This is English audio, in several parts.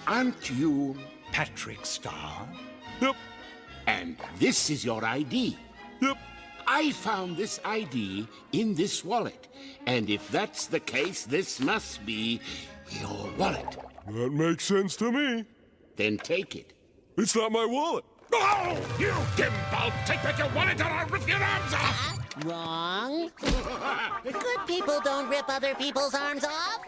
Aren't you Patrick Starr? Yep. And this is your ID. Yep. I found this ID in this wallet. And if that's the case, this must be your wallet. That makes sense to me. Then take it. It's not my wallet. Oh, you gimbal! Take back your wallet or I'll rip your arms off! Wrong. Good people don't rip other people's arms off.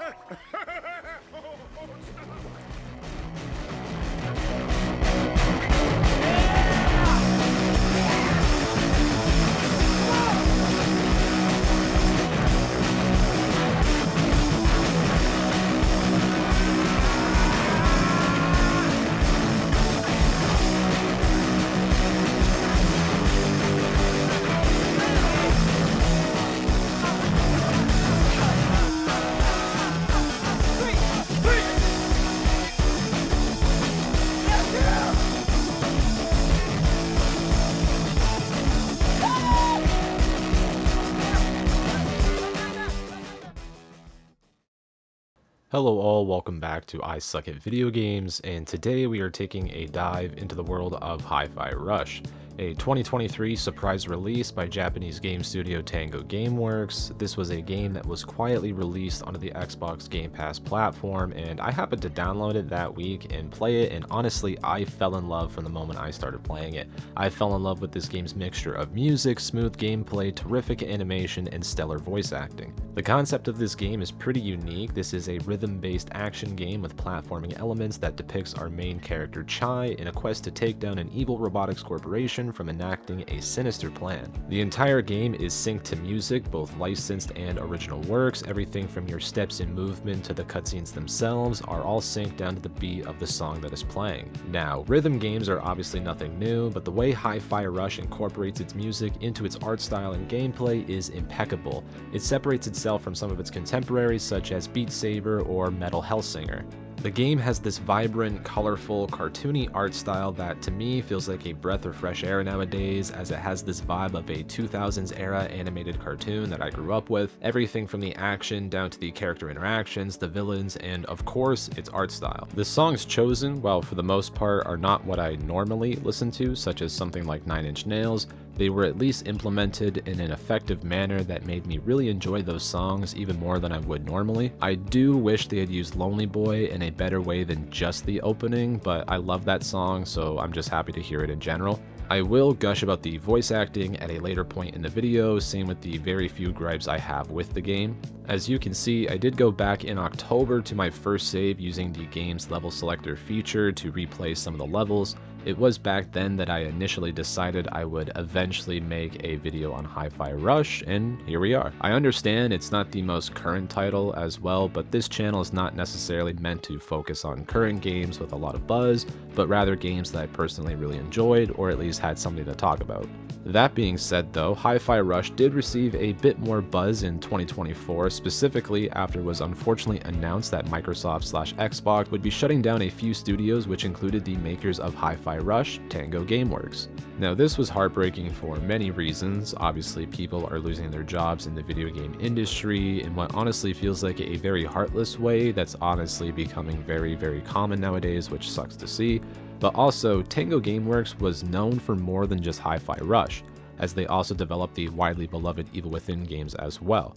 Hello all, welcome back to I Suck at Video Games, and today we are taking a dive into the world of Hi-Fi Rush, a 2023 surprise release by Japanese game studio Tango Gameworks. This was a game that was quietly released onto the Xbox Gamepass platform, and I happened to download it that week and play it, and honestly, I fell in love from the moment I started playing it. I fell in love with this game's mixture of music, smooth gameplay, terrific animation, and stellar voice acting. The concept of this game is pretty unique. This is a rhythm-based action game with platforming elements that depicts our main character Chai in a quest to take down an evil robotics corporation from enacting a sinister plan. The entire game is synced to music, both licensed and original works. Everything from your steps and movement to the cutscenes themselves are all synced down to the beat of the song that is playing. Now, rhythm games are obviously nothing new, but the way Hi-Fi Rush incorporates its music into its art style and gameplay is impeccable. It separates itself from some of its contemporaries such as Beat Saber or Metal Hellsinger. The game has this vibrant, colorful, cartoony art style that to me feels like a breath of fresh air nowadays, as it has this vibe of a 2000s era animated cartoon that I grew up with. Everything from the action down to the character interactions, the villains, and of course, its art style. The songs chosen, while for the most part are not what I normally listen to, such as something like 9 Inch Nails, they were at least implemented in an effective manner that made me really enjoy those songs even more than I would normally. I do wish they had used Lonely Boy in a better way than just the opening, but I love that song, so I'm just happy to hear it in general. I will gush about the voice acting at a later point in the video, same with the very few gripes I have with the game. As you can see, I did go back in October to my first save using the game's level selector feature to replay some of the levels. It was back then that I initially decided I would eventually make a video on Hi-Fi Rush, and here we are. I understand it's not the most current title as well, but this channel is not necessarily meant to focus on current games with a lot of buzz, but rather games that I personally really enjoyed, or at least had something to talk about. That being said though, Hi-Fi Rush did receive a bit more buzz in 2024, specifically after it was unfortunately announced that Microsoft/Xbox would be shutting down a few studios, which included the makers of Hi-Fi Rush, Tango Gameworks. Now this was heartbreaking for many reasons. Obviously people are losing their jobs in the video game industry in what honestly feels like a very heartless way that's honestly becoming very common nowadays, which sucks to see. But also, Tango Gameworks was known for more than just Hi-Fi Rush, as they also developed the widely beloved Evil Within games as well.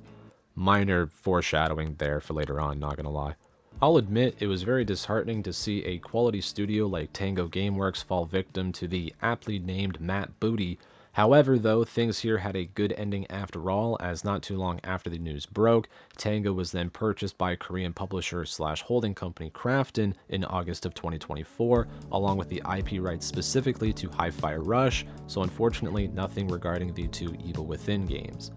Minor foreshadowing there for later on, not gonna lie. I'll admit it was very disheartening to see a quality studio like Tango Gameworks fall victim to the aptly named Matt Booty. However though, things here had a good ending after all, as not too long after the news broke, Tango was then purchased by Korean publisher/holding company Krafton in August of 2024, along with the IP rights specifically to Hi-Fi Rush, so unfortunately nothing regarding the two Evil Within games.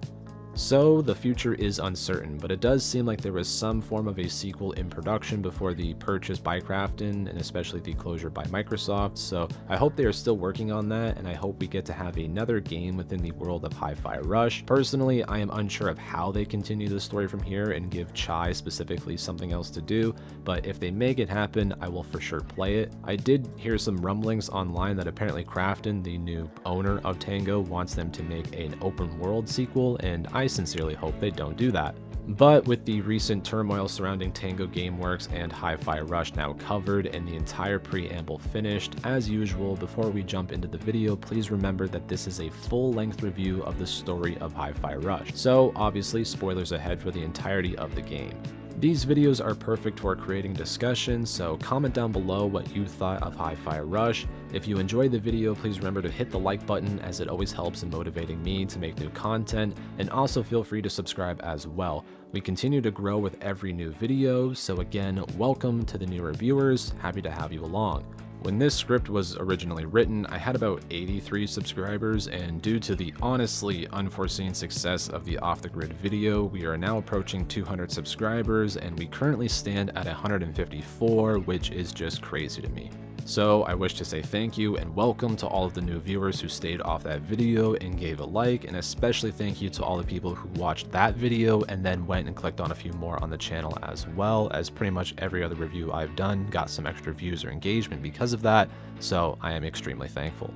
So, the future is uncertain, but it does seem like there was some form of a sequel in production before the purchase by Krafton, and especially the closure by Microsoft, so I hope they are still working on that, and I hope we get to have another game within the world of Hi-Fi Rush. Personally, I am unsure of how they continue the story from here and give Chai specifically something else to do, but if they make it happen, I will for sure play it. I did hear some rumblings online that apparently Krafton, the new owner of Tango, wants them to make an open world sequel, and I sincerely hope they don't do that. But with the recent turmoil surrounding Tango Gameworks and Hi-Fi Rush now covered and the entire preamble finished, as usual, before we jump into the video, please remember that this is a full-length review of the story of Hi-Fi Rush. So obviously, spoilers ahead for the entirety of the game. These videos are perfect for creating discussion, so comment down below what you thought of Hi-Fi Rush. If you enjoyed the video, please remember to hit the like button, as it always helps in motivating me to make new content, and also feel free to subscribe as well. We continue to grow with every new video, so again, welcome to the newer viewers, happy to have you along. When this script was originally written, I had about 83 subscribers, and due to the honestly unforeseen success of the Off the Grid video, we are now approaching 200 subscribers, and we currently stand at 154, which is just crazy to me. So I wish to say thank you and welcome to all of the new viewers who stayed off that video and gave a like, and especially thank you to all the people who watched that video and then went and clicked on a few more on the channel, as well as pretty much every other review I've done got some extra views or engagement because of that, so I am extremely thankful.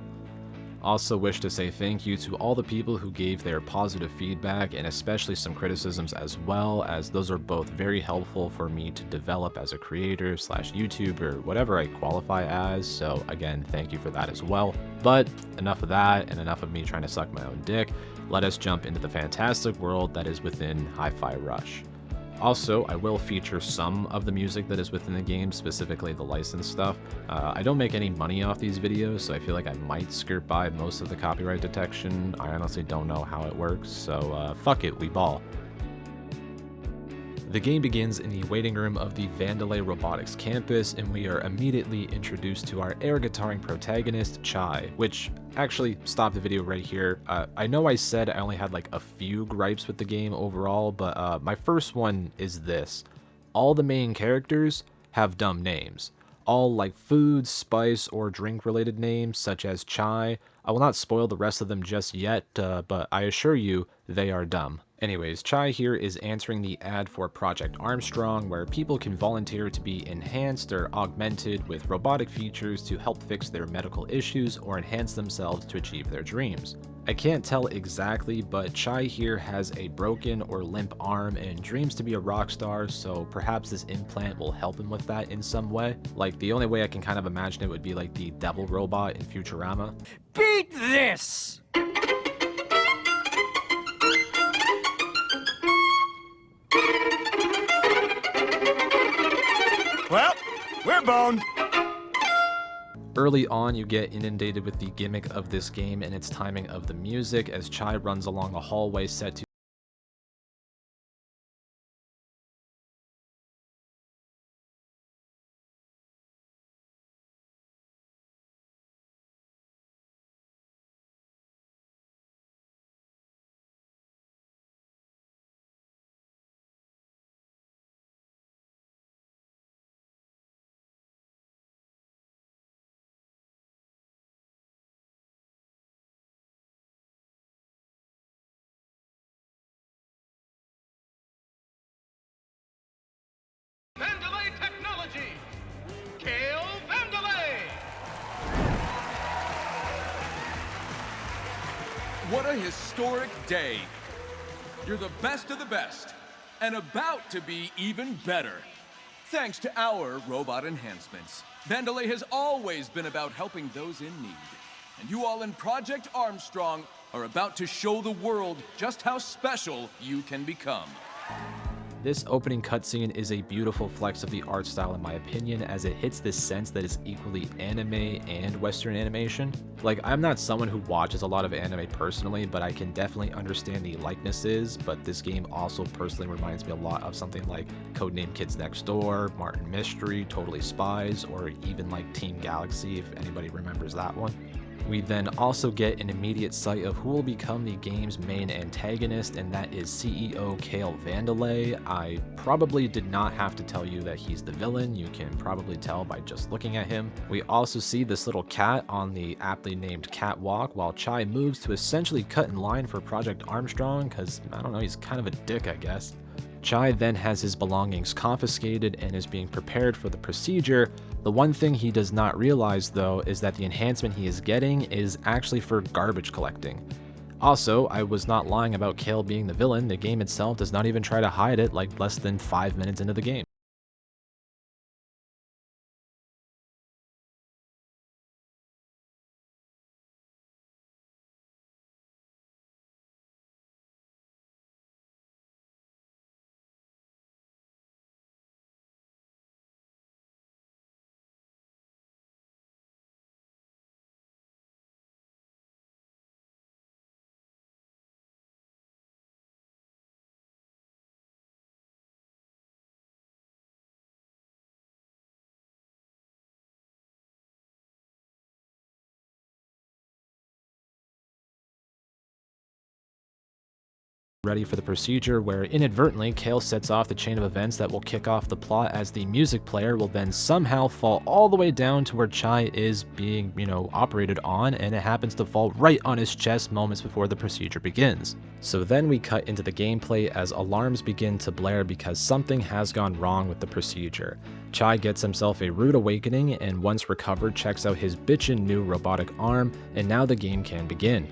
Also wish to say thank you to all the people who gave their positive feedback and especially some criticisms as well, as those are both very helpful for me to develop as a creator slash YouTuber, whatever I qualify as, so again, thank you for that as well. But enough of that and enough of me trying to suck my own dick. Let us jump into the fantastic world that is within Hi-Fi Rush. Also, I will feature some of the music that is within the game, specifically the licensed stuff. I don't make any money off these videos, so I feel like I might skirt by most of the copyright detection. I honestly don't know how it works, so fuck it, we ball. The game begins in the waiting room of the Vandelay Robotics campus, and we are immediately introduced to our air guitaring protagonist, Chai, which, actually, stop the video right here. I know I said I only had like a few gripes with the game overall, but my first one is this. All the main characters have dumb names. All like food, spice, or drink related names, such as Chai. I will not spoil the rest of them just yet, but I assure you, they are dumb. Anyways, Chai here is answering the ad for Project Armstrong, where people can volunteer to be enhanced or augmented with robotic features to help fix their medical issues or enhance themselves to achieve their dreams. I can't tell exactly, but Chai here has a broken or limp arm and dreams to be a rock star, so perhaps this implant will help him with that in some way. Like, the only way I can kind of imagine it would be like the devil robot in Futurama. Beat this! Well, we're boned. Early on, you get inundated with the gimmick of this game and its timing of the music as Chai runs along a hallway set to Vandelay technology! Kale Vandelay! What a historic day. You're the best of the best, and about to be even better. Thanks to our robot enhancements, Vandelay has always been about helping those in need. And you all in Project Armstrong are about to show the world just how special you can become. This opening cutscene is a beautiful flex of the art style in my opinion, as it hits this sense that is equally anime and Western animation. Like, I'm not someone who watches a lot of anime personally, but I can definitely understand the likenesses, but this game also personally reminds me a lot of something like Codename Kids Next Door, Martin Mystery, Totally Spies, or even like Team Galaxy, if anybody remembers that one. We then also get an immediate sight of who will become the game's main antagonist, and that is CEO Kale Vandelay. I probably did not have to tell you that he's the villain, you can probably tell by just looking at him. We also see this little cat on the aptly named catwalk, while Chai moves to essentially cut in line for Project Armstrong, because, I don't know, he's kind of a dick, I guess. Chai then has his belongings confiscated and is being prepared for the procedure. The one thing he does not realize though is that the enhancement he is getting is actually for garbage collecting. Also, I was not lying about Kale being the villain. The game itself does not even try to hide it like less than 5 minutes into the game. Ready for the procedure where inadvertently Kale sets off the chain of events that will kick off the plot, as the music player will then somehow fall all the way down to where Chai is being, operated on, and it happens to fall right on his chest moments before the procedure begins. So then we cut into the gameplay as alarms begin to blare because something has gone wrong with the procedure. Chai gets himself a rude awakening, and once recovered checks out his bitchin' new robotic arm, and now the game can begin.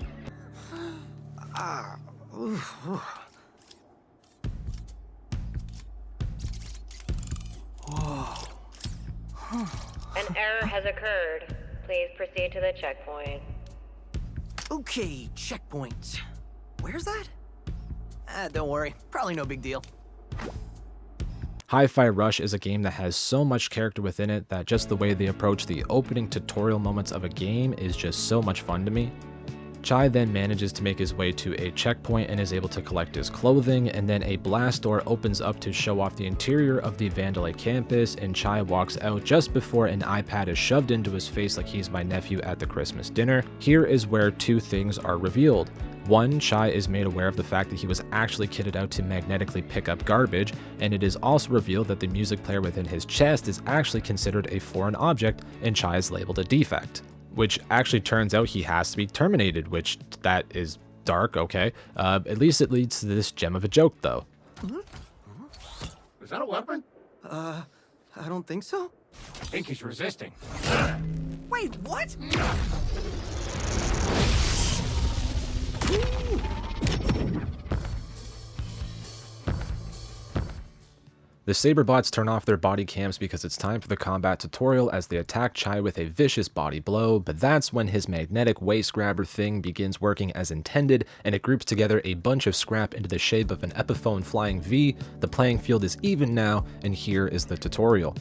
An error has occurred. Please proceed to the checkpoint. Okay, checkpoint. Where's that? Don't worry. Probably no big deal. Hi-Fi Rush is a game that has so much character within it that just the way they approach the opening tutorial moments of a game is just so much fun to me. Chai then manages to make his way to a checkpoint and is able to collect his clothing, and then a blast door opens up to show off the interior of the Vandalay campus, and Chai walks out just before an iPad is shoved into his face like he's my nephew at the Christmas dinner. Here is where two things are revealed. One, Chai is made aware of the fact that he was actually kitted out to magnetically pick up garbage, and it is also revealed that the music player within his chest is actually considered a foreign object, and Chai is labeled a defect. Which actually turns out he has to be terminated, which that is dark, okay. At least it leads to this gem of a joke, though. Is that a weapon? I don't think so. I think he's resisting. Wait, what? The Saberbots turn off their body cams because it's time for the combat tutorial as they attack Chai with a vicious body blow, but that's when his magnetic waist grabber thing begins working as intended, and it groups together a bunch of scrap into the shape of an Epiphone flying V. The playing field is even now, and here is the tutorial.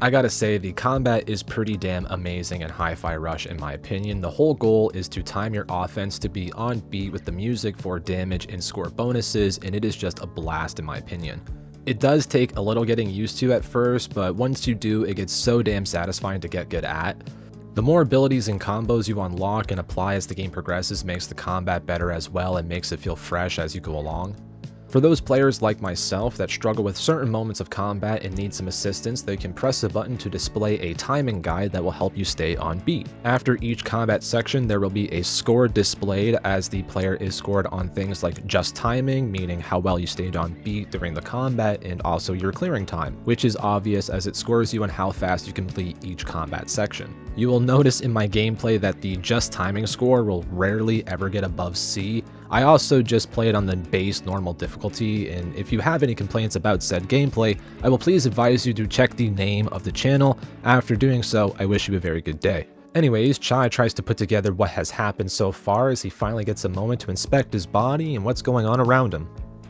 I gotta say, the combat is pretty damn amazing in Hi-Fi Rush in my opinion. The whole goal is to time your offense to be on beat with the music for damage and score bonuses, and it is just a blast in my opinion. It does take a little getting used to at first, but once you do, it gets so damn satisfying to get good at. The more abilities and combos you unlock and apply as the game progresses makes the combat better as well and makes it feel fresh as you go along. For those players like myself that struggle with certain moments of combat and need some assistance, they can press a button to display a timing guide that will help you stay on beat. After each combat section, there will be a score displayed as the player is scored on things like just timing, meaning how well you stayed on beat during the combat, and also your clearing time, which is obvious as it scores you on how fast you complete each combat section. You will notice in my gameplay that the just timing score will rarely ever get above C. I also just play it on the base normal difficulty, and if you have any complaints about said gameplay, I will please advise you to check the name of the channel. After doing so, I wish you a very good day. Anyways, Chai tries to put together what has happened so far as he finally gets a moment to inspect his body and what's going on around him.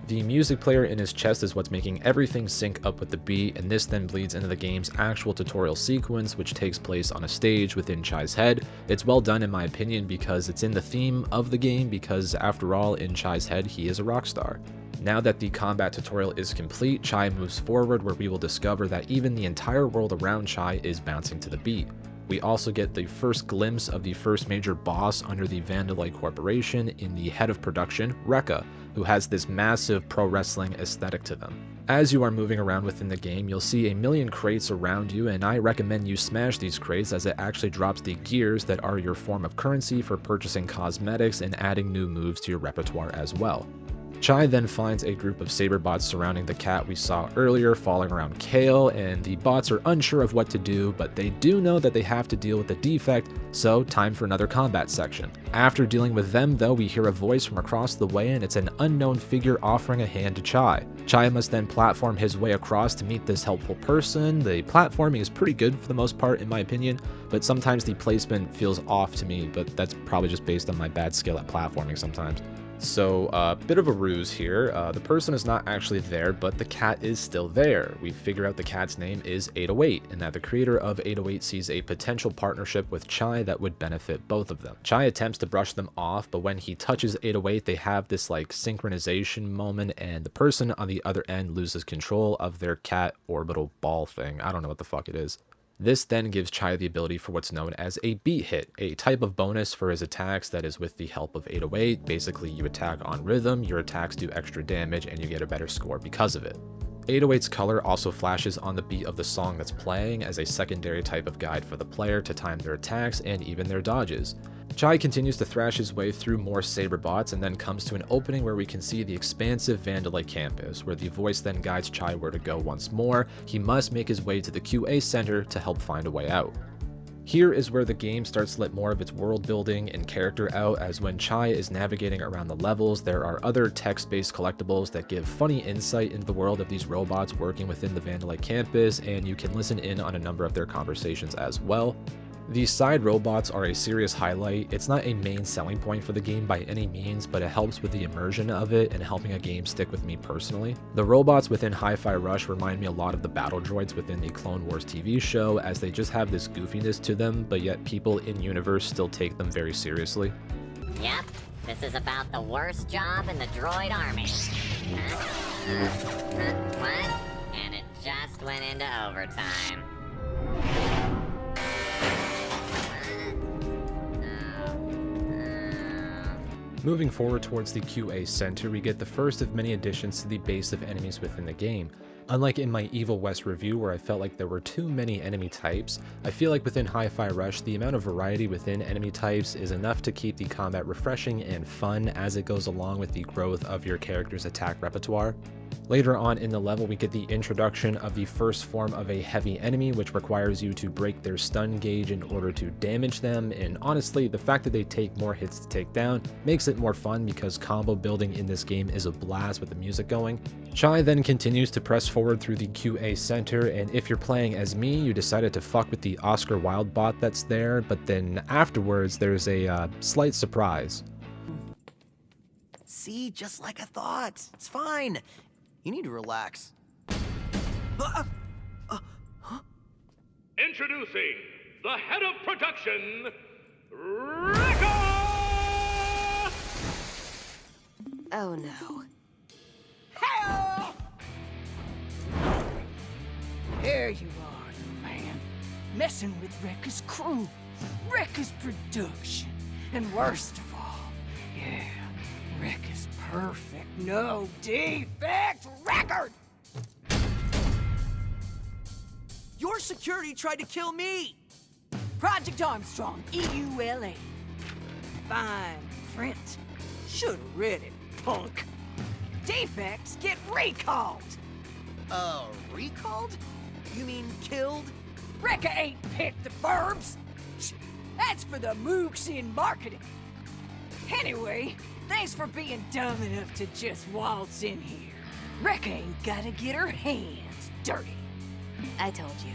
The music player in his chest is what's making everything sync up with the beat, and this then bleeds into the game's actual tutorial sequence, which takes place on a stage within Chai's head. It's well done in my opinion because it's in the theme of the game, because after all, in Chai's head, he is a rock star. Now that the combat tutorial is complete, Chai moves forward where we will discover that even the entire world around Chai is bouncing to the beat. We also get the first glimpse of the first major boss under the Vandalay Corporation in the head of production, Rekka, who has this massive pro wrestling aesthetic to them. As you are moving around within the game, you'll see a million crates around you, and I recommend you smash these crates as it actually drops the gears that are your form of currency for purchasing cosmetics and adding new moves to your repertoire as well. Chai then finds a group of saber bots surrounding the cat we saw earlier following around Kale, and the bots are unsure of what to do, but they do know that they have to deal with the defect, so time for another combat section. After dealing with them though, we hear a voice from across the way and it's an unknown figure offering a hand to Chai. Chai must then platform his way across to meet this helpful person. The platforming is pretty good for the most part in my opinion, but sometimes the placement feels off to me, but that's probably just based on my bad skill at platforming sometimes. So, a bit of a ruse here. The person is not actually there, but the cat is still there. We figure out the cat's name is 808, and that the creator of 808 sees a potential partnership with Chai that would benefit both of them. Chai attempts to brush them off, but when he touches 808, they have this like synchronization moment, and the person on the other end loses control of their cat orbital ball thing. I don't know what the fuck it is. This then gives Chai the ability for what's known as a beat hit, a type of bonus for his attacks that is with the help of 808. Basically, you attack on rhythm, your attacks do extra damage, and you get a better score because of it. 808's color also flashes on the beat of the song that's playing as a secondary type of guide for the player to time their attacks and even their dodges. Chai continues to thrash his way through more saber bots and then comes to an opening where we can see the expansive Vandalay campus, where the voice then guides Chai where to go once more. He must make his way to the QA center to help find a way out. Here is where the game starts to let more of its world building and character out, as when Chai is navigating around the levels, there are other text-based collectibles that give funny insight into the world of these robots working within the Vandalay campus, and you can listen in on a number of their conversations as well. These side robots are a serious highlight. It's not a main selling point for the game by any means, but it helps with the immersion of it and helping a game stick with me personally. The robots within Hi-Fi Rush remind me a lot of the battle droids within the Clone Wars TV show, as they just have this goofiness to them, but yet people in universe still take them very seriously. Yep, this is about the worst job in the droid army. What? And it just went into overtime. Moving forward towards the QA Center, we get the first of many additions to the base of enemies within the game. Unlike in my Evil West review where I felt like there were too many enemy types, I feel like within Hi-Fi Rush the amount of variety within enemy types is enough to keep the combat refreshing and fun as it goes along with the growth of your character's attack repertoire. Later on in the level, we get the introduction of the first form of a heavy enemy, which requires you to break their stun gauge in order to damage them, and honestly, the fact that they take more hits to take down makes it more fun because combo building in this game is a blast with the music going. Chai then continues to press forward through the QA Center, and if you're playing as me, you decided to fuck with the Oscar Wilde bot that's there, but then afterwards there's a slight surprise. See, just like I thought. It's fine. You need to relax. Introducing the head of production, Rico! Oh no. Hell! There you are, man. Messing with Rekka's crew, Rekka's production. And worst of all, yeah, Rekka's perfect, no defect record! Your security tried to kill me! Project Armstrong, EULA. Fine print. Should've read it, punk. Defects get recalled. Recalled? You mean killed? Rekka ain't picked the verbs. That's for the mooks in marketing. Anyway, thanks for being dumb enough to just waltz in here. Rekka ain't gotta get her hands dirty. I told you.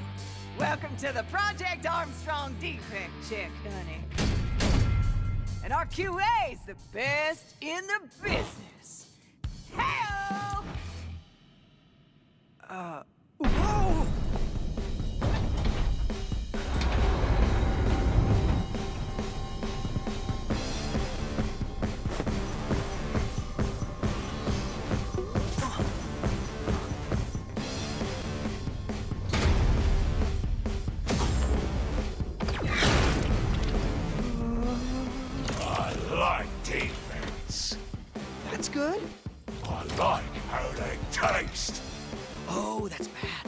Welcome to the Project Armstrong defect check, honey. And our QA's the best in the business. Help! Whoa! Defense. That's good. I like how they taste. Oh, that's bad.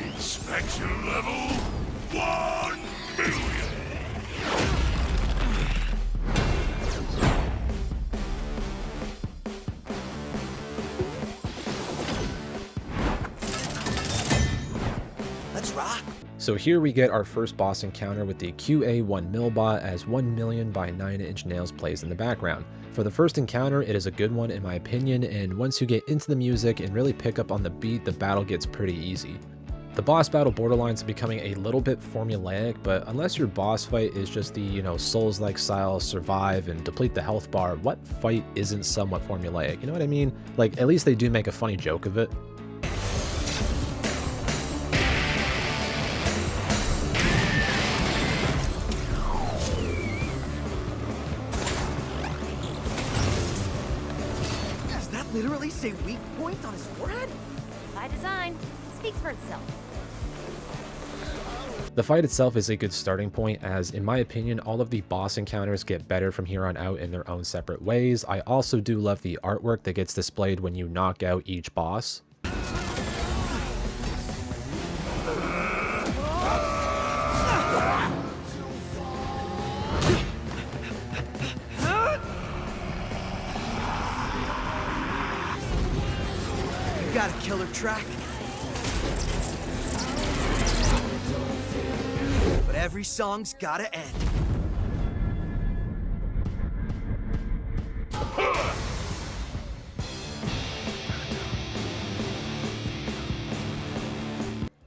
Inspection level 1 million. rock. So here we get our first boss encounter with the QA1 Millbot as 1 million by 9-inch nails plays in the background. For the first encounter, it is a good one in my opinion, and once you get into the music and really pick up on the beat, the battle gets pretty easy. The boss battle borderlines becoming a little bit formulaic, but unless your boss fight is just the, Souls-like style survive and deplete the health bar, what fight isn't somewhat formulaic? You know what I mean? Like, at least they do make a funny joke of it. Does that literally say weak point on his forehead? By design, speaks for itself. The fight itself is a good starting point, as in my opinion all of the boss encounters get better from here on out in their own separate ways. I also do love the artwork that gets displayed when you knock out each boss. You got a killer track. But every song's gotta end.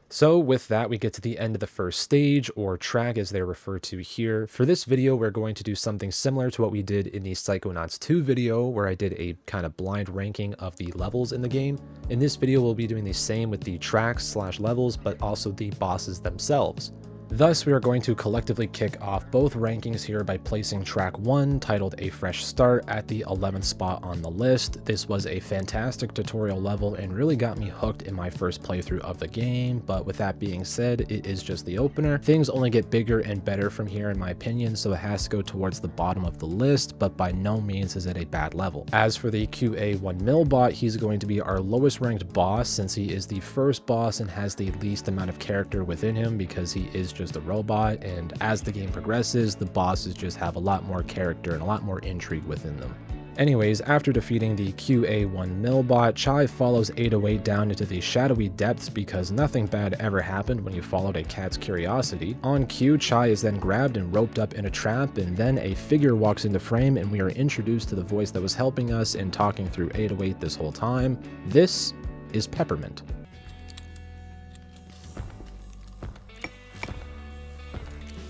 So with that, we get to the end of the first stage, or track as they're referred to here. For this video, we're going to do something similar to what we did in the Psychonauts 2 video, where I did a kind of blind ranking of the levels in the game. In this video, we'll be doing the same with the tracks/levels, but also the bosses themselves. Thus, we are going to collectively kick off both rankings here by placing track 1, titled A Fresh Start, at the 11th spot on the list. This was a fantastic tutorial level and really got me hooked in my first playthrough of the game, but with that being said, it is just the opener. Things only get bigger and better from here in my opinion, so it has to go towards the bottom of the list, but by no means is it a bad level. As for the QA1 Millbot, he's going to be our lowest ranked boss since he is the first boss and has the least amount of character within him because he is just a robot, and as the game progresses, the bosses just have a lot more character and a lot more intrigue within them. Anyways, after defeating the QA1 Millbot, Chai follows 808 down into the shadowy depths because nothing bad ever happened when you followed a cat's curiosity. On cue, Chai is then grabbed and roped up in a trap, and then a figure walks into frame and we are introduced to the voice that was helping us and talking through 808 this whole time. This is Peppermint.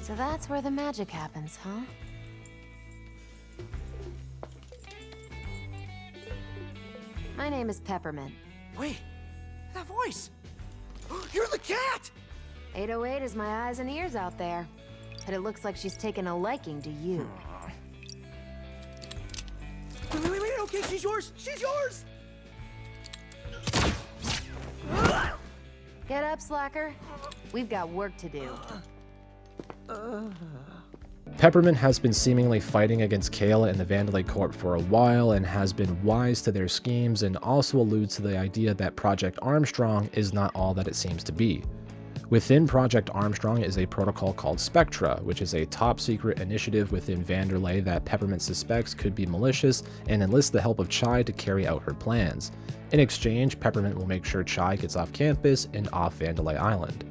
So that's where the magic happens, huh? My name is Peppermint. Wait, that voice! You're the cat! 808 is my eyes and ears out there. But it looks like she's taken a liking to you. Wait, okay, she's yours! She's yours! Get up, slacker. We've got work to do. Peppermint has been seemingly fighting against Kayla and the Vandalay Corp for a while and has been wise to their schemes, and also alludes to the idea that Project Armstrong is not all that it seems to be. Within Project Armstrong is a protocol called Spectra, which is a top secret initiative within Vanderlei that Peppermint suspects could be malicious and enlists the help of Chai to carry out her plans. In exchange, Peppermint will make sure Chai gets off campus and off Vandalay Island.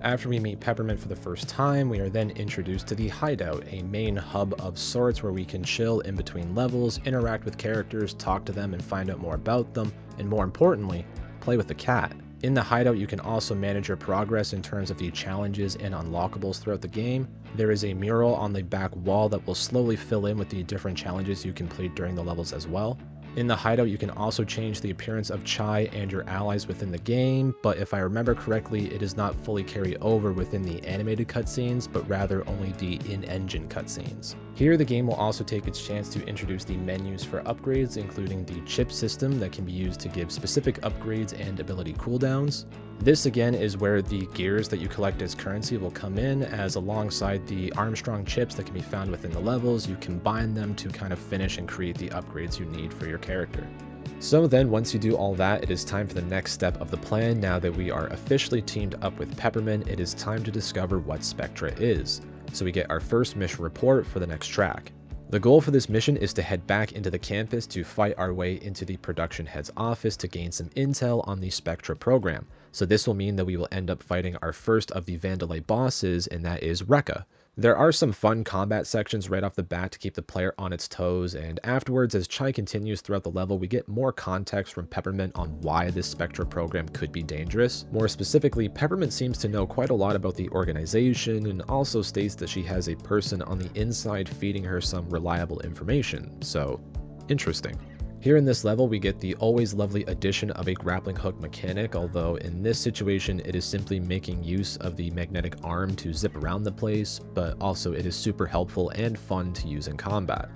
After we meet Peppermint for the first time, we are then introduced to the Hideout, a main hub of sorts where we can chill in between levels, interact with characters, talk to them and find out more about them, and more importantly, play with the cat. In the Hideout, you can also manage your progress in terms of the challenges and unlockables throughout the game. There is a mural on the back wall that will slowly fill in with the different challenges you complete during the levels as well. In the Hideout, you can also change the appearance of Chai and your allies within the game, but if I remember correctly, it does not fully carry over within the animated cutscenes, but rather only the in-engine cutscenes. Here, the game will also take its chance to introduce the menus for upgrades, including the chip system that can be used to give specific upgrades and ability cooldowns. This again is where the gears that you collect as currency will come in, as alongside the Armstrong chips that can be found within the levels, you combine them to kind of finish and create the upgrades you need for your character. So then once you do all that, it is time for the next step of the plan. Now that we are officially teamed up with Peppermint, it is time to discover what Spectra is. So we get our first mission report for the next track. The goal for this mission is to head back into the campus to fight our way into the production head's office to gain some intel on the Spectra program. So this will mean that we will end up fighting our first of the Vandalay bosses, and that is Rekka. There are some fun combat sections right off the bat to keep the player on its toes, and afterwards, as Chai continues throughout the level, we get more context from Peppermint on why this Spectra program could be dangerous. More specifically, Peppermint seems to know quite a lot about the organization, and also states that she has a person on the inside feeding her some reliable information, so interesting. Here in this level, we get the always lovely addition of a grappling hook mechanic, although in this situation it is simply making use of the magnetic arm to zip around the place, but also it is super helpful and fun to use in combat.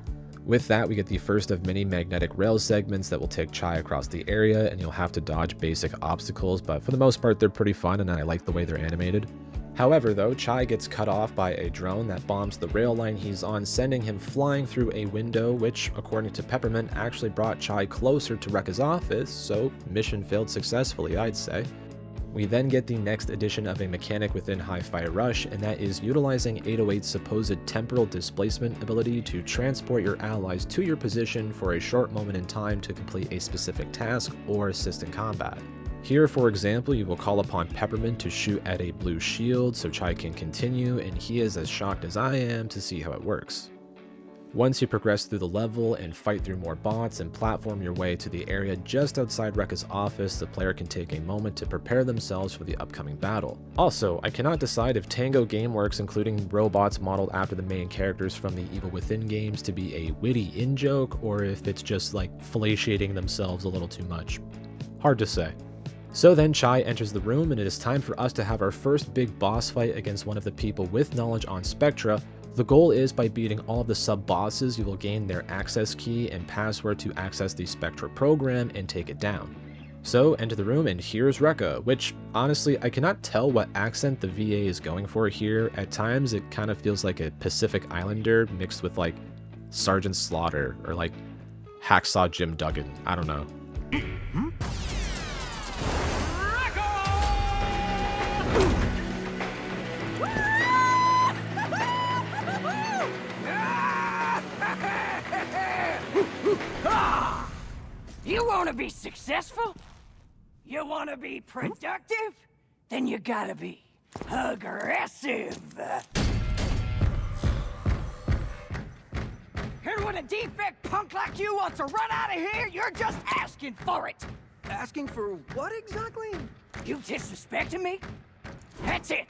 With that, we get the first of many magnetic rail segments that will take Chai across the area, and you'll have to dodge basic obstacles, but for the most part they're pretty fun and I like the way they're animated. However though, Chai gets cut off by a drone that bombs the rail line he's on, sending him flying through a window, which, according to Peppermint, actually brought Chai closer to Rekka's office, so mission failed successfully, I'd say. We then get the next addition of a mechanic within Hi-Fi Rush, and that is utilizing 808's supposed temporal displacement ability to transport your allies to your position for a short moment in time to complete a specific task or assist in combat. Here, for example, you will call upon Peppermint to shoot at a blue shield so Chai can continue, and he is as shocked as I am to see how it works. Once you progress through the level and fight through more bots and platform your way to the area just outside Rekka's office, the player can take a moment to prepare themselves for the upcoming battle. Also, I cannot decide if Tango Gameworks including robots modeled after the main characters from the Evil Within games to be a witty in-joke, or if it's just like fellatiating themselves a little too much. Hard to say. So then Chai enters the room, and it is time for us to have our first big boss fight against one of the people with knowledge on Spectra. The goal is, by beating all of the sub-bosses, you will gain their access key and password to access the Spectra program and take it down. So enter the room, and here's Rekka, which honestly I cannot tell what accent the VA is going for here. At times it kind of feels like a Pacific Islander mixed with like Sergeant Slaughter or like Hacksaw Jim Duggan, I don't know. You want to be successful? You want to be productive? Then you gotta be aggressive. And when a defect punk like you wants to run out of here, you're just asking for it. Asking for what exactly? You disrespecting me? That's it.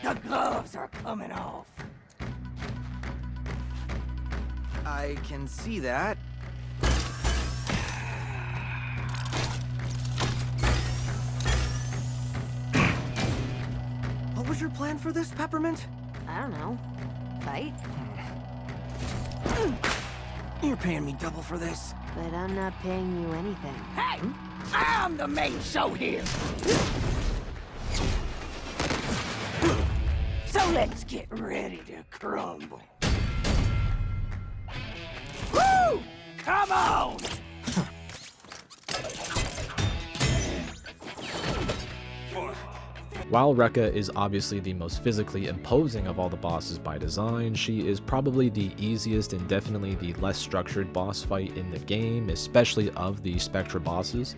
The gloves are coming off. I can see that. What was your plan for this, Peppermint? I don't know. Fight? You're paying me double for this. But I'm not paying you anything. Hey! I'm the main show here! So let's get ready to crumble. Woo! Come on! While Rekka is obviously the most physically imposing of all the bosses by design, she is probably the easiest and definitely the less structured boss fight in the game, especially of the Spectra bosses.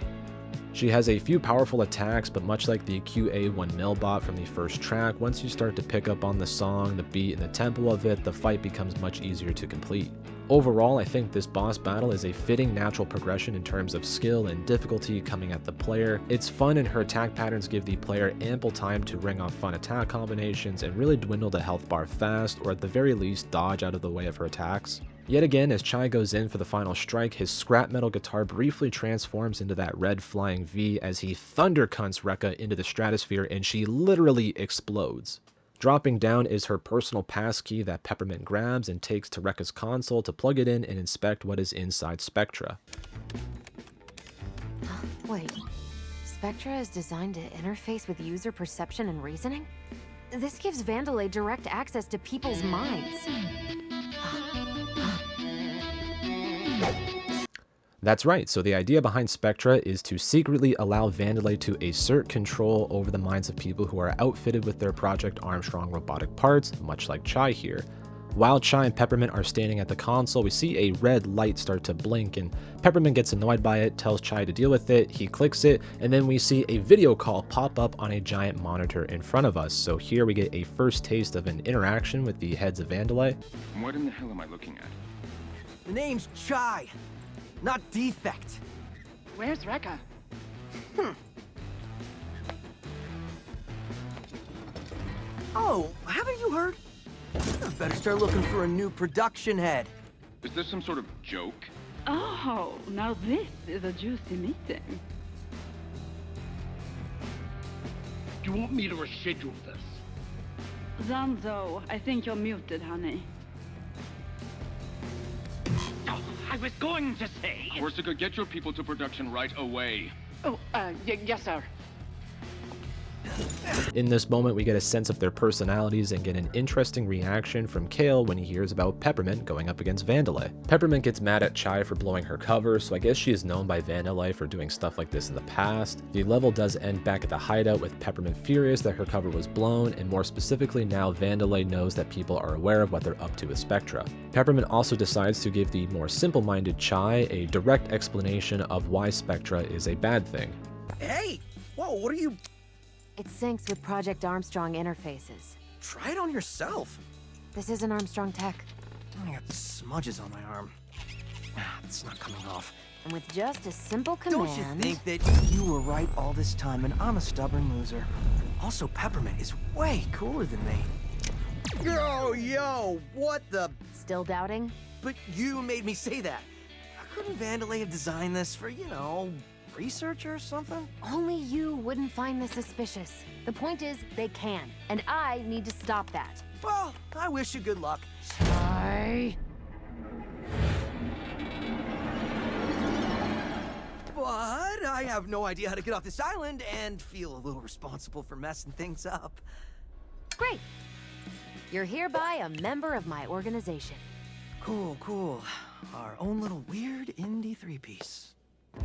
She has a few powerful attacks, but much like the QA1 Nilbot from the first track, once you start to pick up on the song, the beat, and the tempo of it, the fight becomes much easier to complete. Overall, I think this boss battle is a fitting natural progression in terms of skill and difficulty coming at the player. It's fun, and her attack patterns give the player ample time to ring off fun attack combinations and really dwindle the health bar fast, or at the very least dodge out of the way of her attacks. Yet again, as Chai goes in for the final strike, his scrap metal guitar briefly transforms into that red flying V as he thundercunts Rekka into the stratosphere, and she literally explodes. Dropping down is her personal passkey that Peppermint grabs and takes to Rekka's console to plug it in and inspect what is inside Spectra. Wait, Spectra is designed to interface with user perception and reasoning? This gives Vandalay direct access to people's minds. That's right, so the idea behind Spectra is to secretly allow Vandalay to assert control over the minds of people who are outfitted with their Project Armstrong robotic parts, much like Chai here. While Chai and Peppermint are standing at the console, we see a red light start to blink, and Peppermint gets annoyed by it, tells Chai to deal with it, he clicks it, and then we see a video call pop up on a giant monitor in front of us. So here we get a first taste of an interaction with the heads of Vandalay. What in the hell am I looking at? The name's Chai, not Defect. Where's Rekka? Oh, haven't you heard? I better start looking for a new production head. Is this some sort of joke? Oh, now this is a juicy meeting. Do you want me to reschedule this? Zanzo, I think you're muted, honey. Oh, I was going to say... Corsica, get your people to production right away. Oh, yes, sir. In this moment, we get a sense of their personalities and get an interesting reaction from Kale when he hears about Peppermint going up against Vandalay. Peppermint gets mad at Chai for blowing her cover, so I guess she is known by Vandalay for doing stuff like this in the past. The level does end back at the hideout with Peppermint furious that her cover was blown, and more specifically now Vandalay knows that people are aware of what they're up to with Spectra. Peppermint also decides to give the more simple-minded Chai a direct explanation of why Spectra is a bad thing. Hey! Whoa, what are you... It syncs with Project Armstrong interfaces. Try it on yourself. This isn't Armstrong tech. I got smudges on my arm. It's not coming off. And with just a simple command... Don't you think that you were right all this time and I'm a stubborn loser? Also, Peppermint is way cooler than me. Yo, what the... Still doubting? But you made me say that. Couldn't Vandalay have designed this for, you know, research or something? Only you wouldn't find this suspicious. The point is, they can, and I need to stop that. Well, I wish you good luck. Chai. But I have no idea how to get off this island and feel a little responsible for messing things up. Great. You're hereby a member of my organization. Cool. Our own little weird indie three-piece.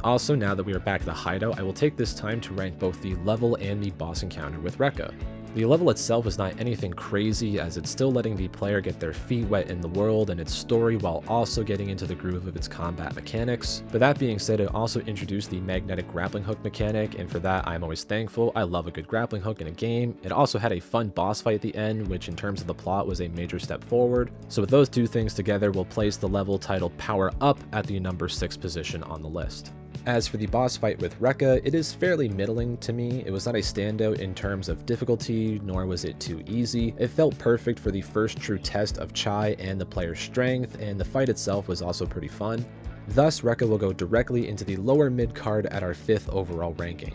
Also, now that we are back at the hideout, I will take this time to rank both the level and the boss encounter with Rekka. The level itself is not anything crazy, as it's still letting the player get their feet wet in the world and its story while also getting into the groove of its combat mechanics. But that being said, it also introduced the magnetic grappling hook mechanic, and for that I'm always thankful. I love a good grappling hook in a game. It also had a fun boss fight at the end, which in terms of the plot was a major step forward. So with those two things together, we'll place the level titled Power Up at the number 6 position on the list. As for the boss fight with Rekka, it is fairly middling to me. It was not a standout in terms of difficulty, nor was it too easy. It felt perfect for the first true test of Chai and the player's strength, and the fight itself was also pretty fun. Thus, Rekka will go directly into the lower mid card at our 5th overall ranking.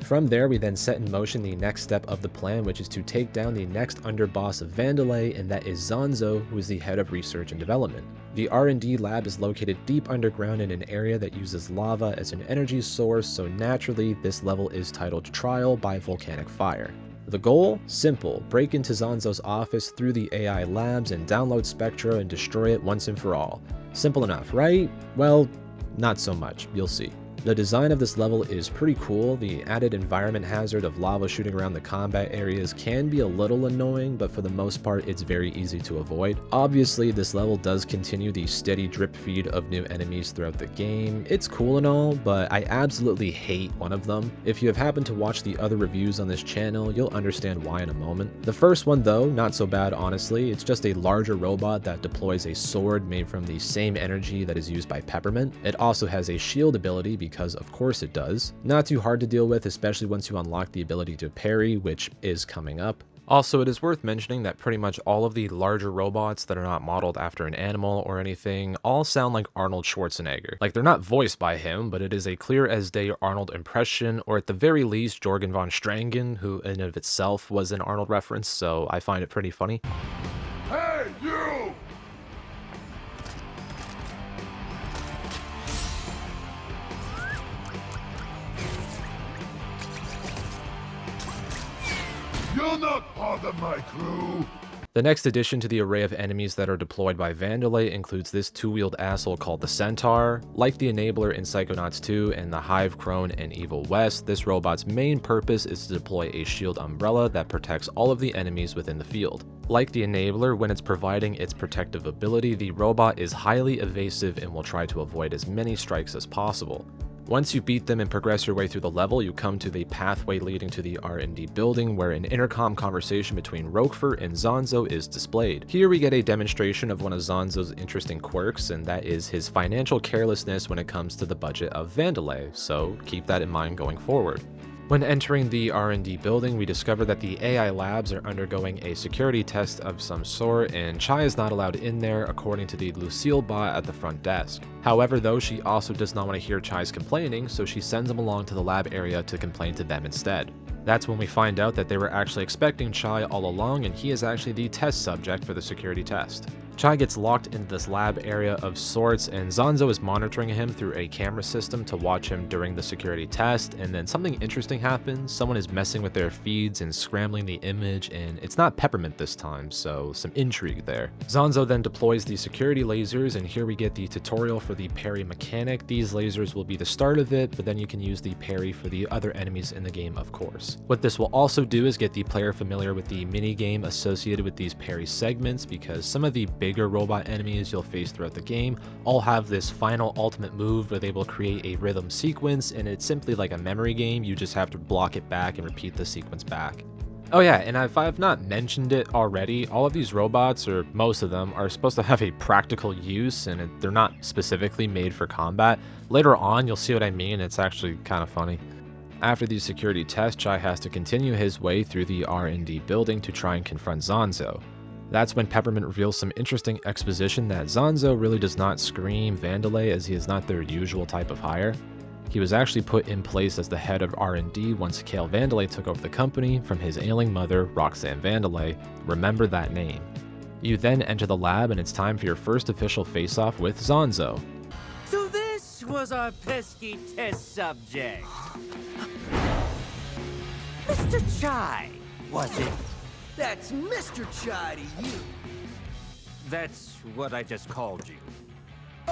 From there, we then set in motion the next step of the plan, which is to take down the next underboss of Vandalay, and that is Zanzo, who is the head of research and development. The R&D lab is located deep underground in an area that uses lava as an energy source, so naturally this level is titled Trial by Volcanic Fire. The goal? Simple. Break into Zanzo's office through the AI labs and download Spectra and destroy it once and for all. Simple enough, right? Well, not so much. You'll see. The design of this level is pretty cool. The added environment hazard of lava shooting around the combat areas can be a little annoying, but for the most part it's very easy to avoid. Obviously, this level does continue the steady drip feed of new enemies throughout the game. It's cool and all, but I absolutely hate one of them. If you have happened to watch the other reviews on this channel, you'll understand why in a moment. The first one though, not so bad honestly. It's just a larger robot that deploys a sword made from the same energy that is used by Peppermint. It also has a shield ability because of course it does. Not too hard to deal with, especially once you unlock the ability to parry, which is coming up. Also, it is worth mentioning that pretty much all of the larger robots that are not modeled after an animal or anything all sound like Arnold Schwarzenegger. Like, they're not voiced by him, but it is a clear as day Arnold impression, or at the very least Jorgen von Strangen, who in and of itself was an Arnold reference, so I find it pretty funny. Hey, you! You'll not bother my crew! The next addition to the array of enemies that are deployed by Vandelay includes this two-wheeled asshole called the Centaur. Like the Enabler in Psychonauts 2 and the Hive Crone in Evil West, this robot's main purpose is to deploy a shield umbrella that protects all of the enemies within the field. Like the Enabler, when it's providing its protective ability, the robot is highly evasive and will try to avoid as many strikes as possible. Once you beat them and progress your way through the level, you come to the pathway leading to the R&D building, where an intercom conversation between Roquefort and Zanzo is displayed. Here we get a demonstration of one of Zanzo's interesting quirks, and that is his financial carelessness when it comes to the budget of Vandelay, so keep that in mind going forward. When entering the R&D building, we discover that the AI labs are undergoing a security test of some sort, and Chai is not allowed in there according to the Lucille bot at the front desk. However, though, she also does not want to hear Chai's complaining, so she sends him along to the lab area to complain to them instead. That's when we find out that they were actually expecting Chai all along, and he is actually the test subject for the security test. Chai gets locked into this lab area of sorts, and Zanzo is monitoring him through a camera system to watch him during the security test, and then something interesting happens. Someone is messing with their feeds and scrambling the image, and it's not Peppermint this time, so some intrigue there. Zanzo then deploys the security lasers, and here we get the tutorial for the parry mechanic. These lasers will be the start of it, but then you can use the parry for the other enemies in the game, of course. What this will also do is get the player familiar with the mini-game associated with these parry segments, because some of the bigger robot enemies you'll face throughout the game all have this final ultimate move where they will create a rhythm sequence, and it's simply like a memory game. You just have to block it back and repeat the sequence back. Oh yeah, and if I've not mentioned it already, all of these robots, or most of them, are supposed to have a practical use, and they're not specifically made for combat. Later on, you'll see what I mean. It's actually kind of funny. After the security test, Chai has to continue his way through the R&D building to try and confront Zanzo. That's when Peppermint reveals some interesting exposition that Zanzo really does not scream Vandelay, as he is not their usual type of hire. He was actually put in place as the head of R&D once Cale Vandelay took over the company from his ailing mother, Roxanne Vandelay. Remember that name. You then enter the lab, and it's time for your first official face-off with Zanzo. So this was our pesky test subject. Mr. Chai, was it? That's Mr. Chai to you. That's what I just called you.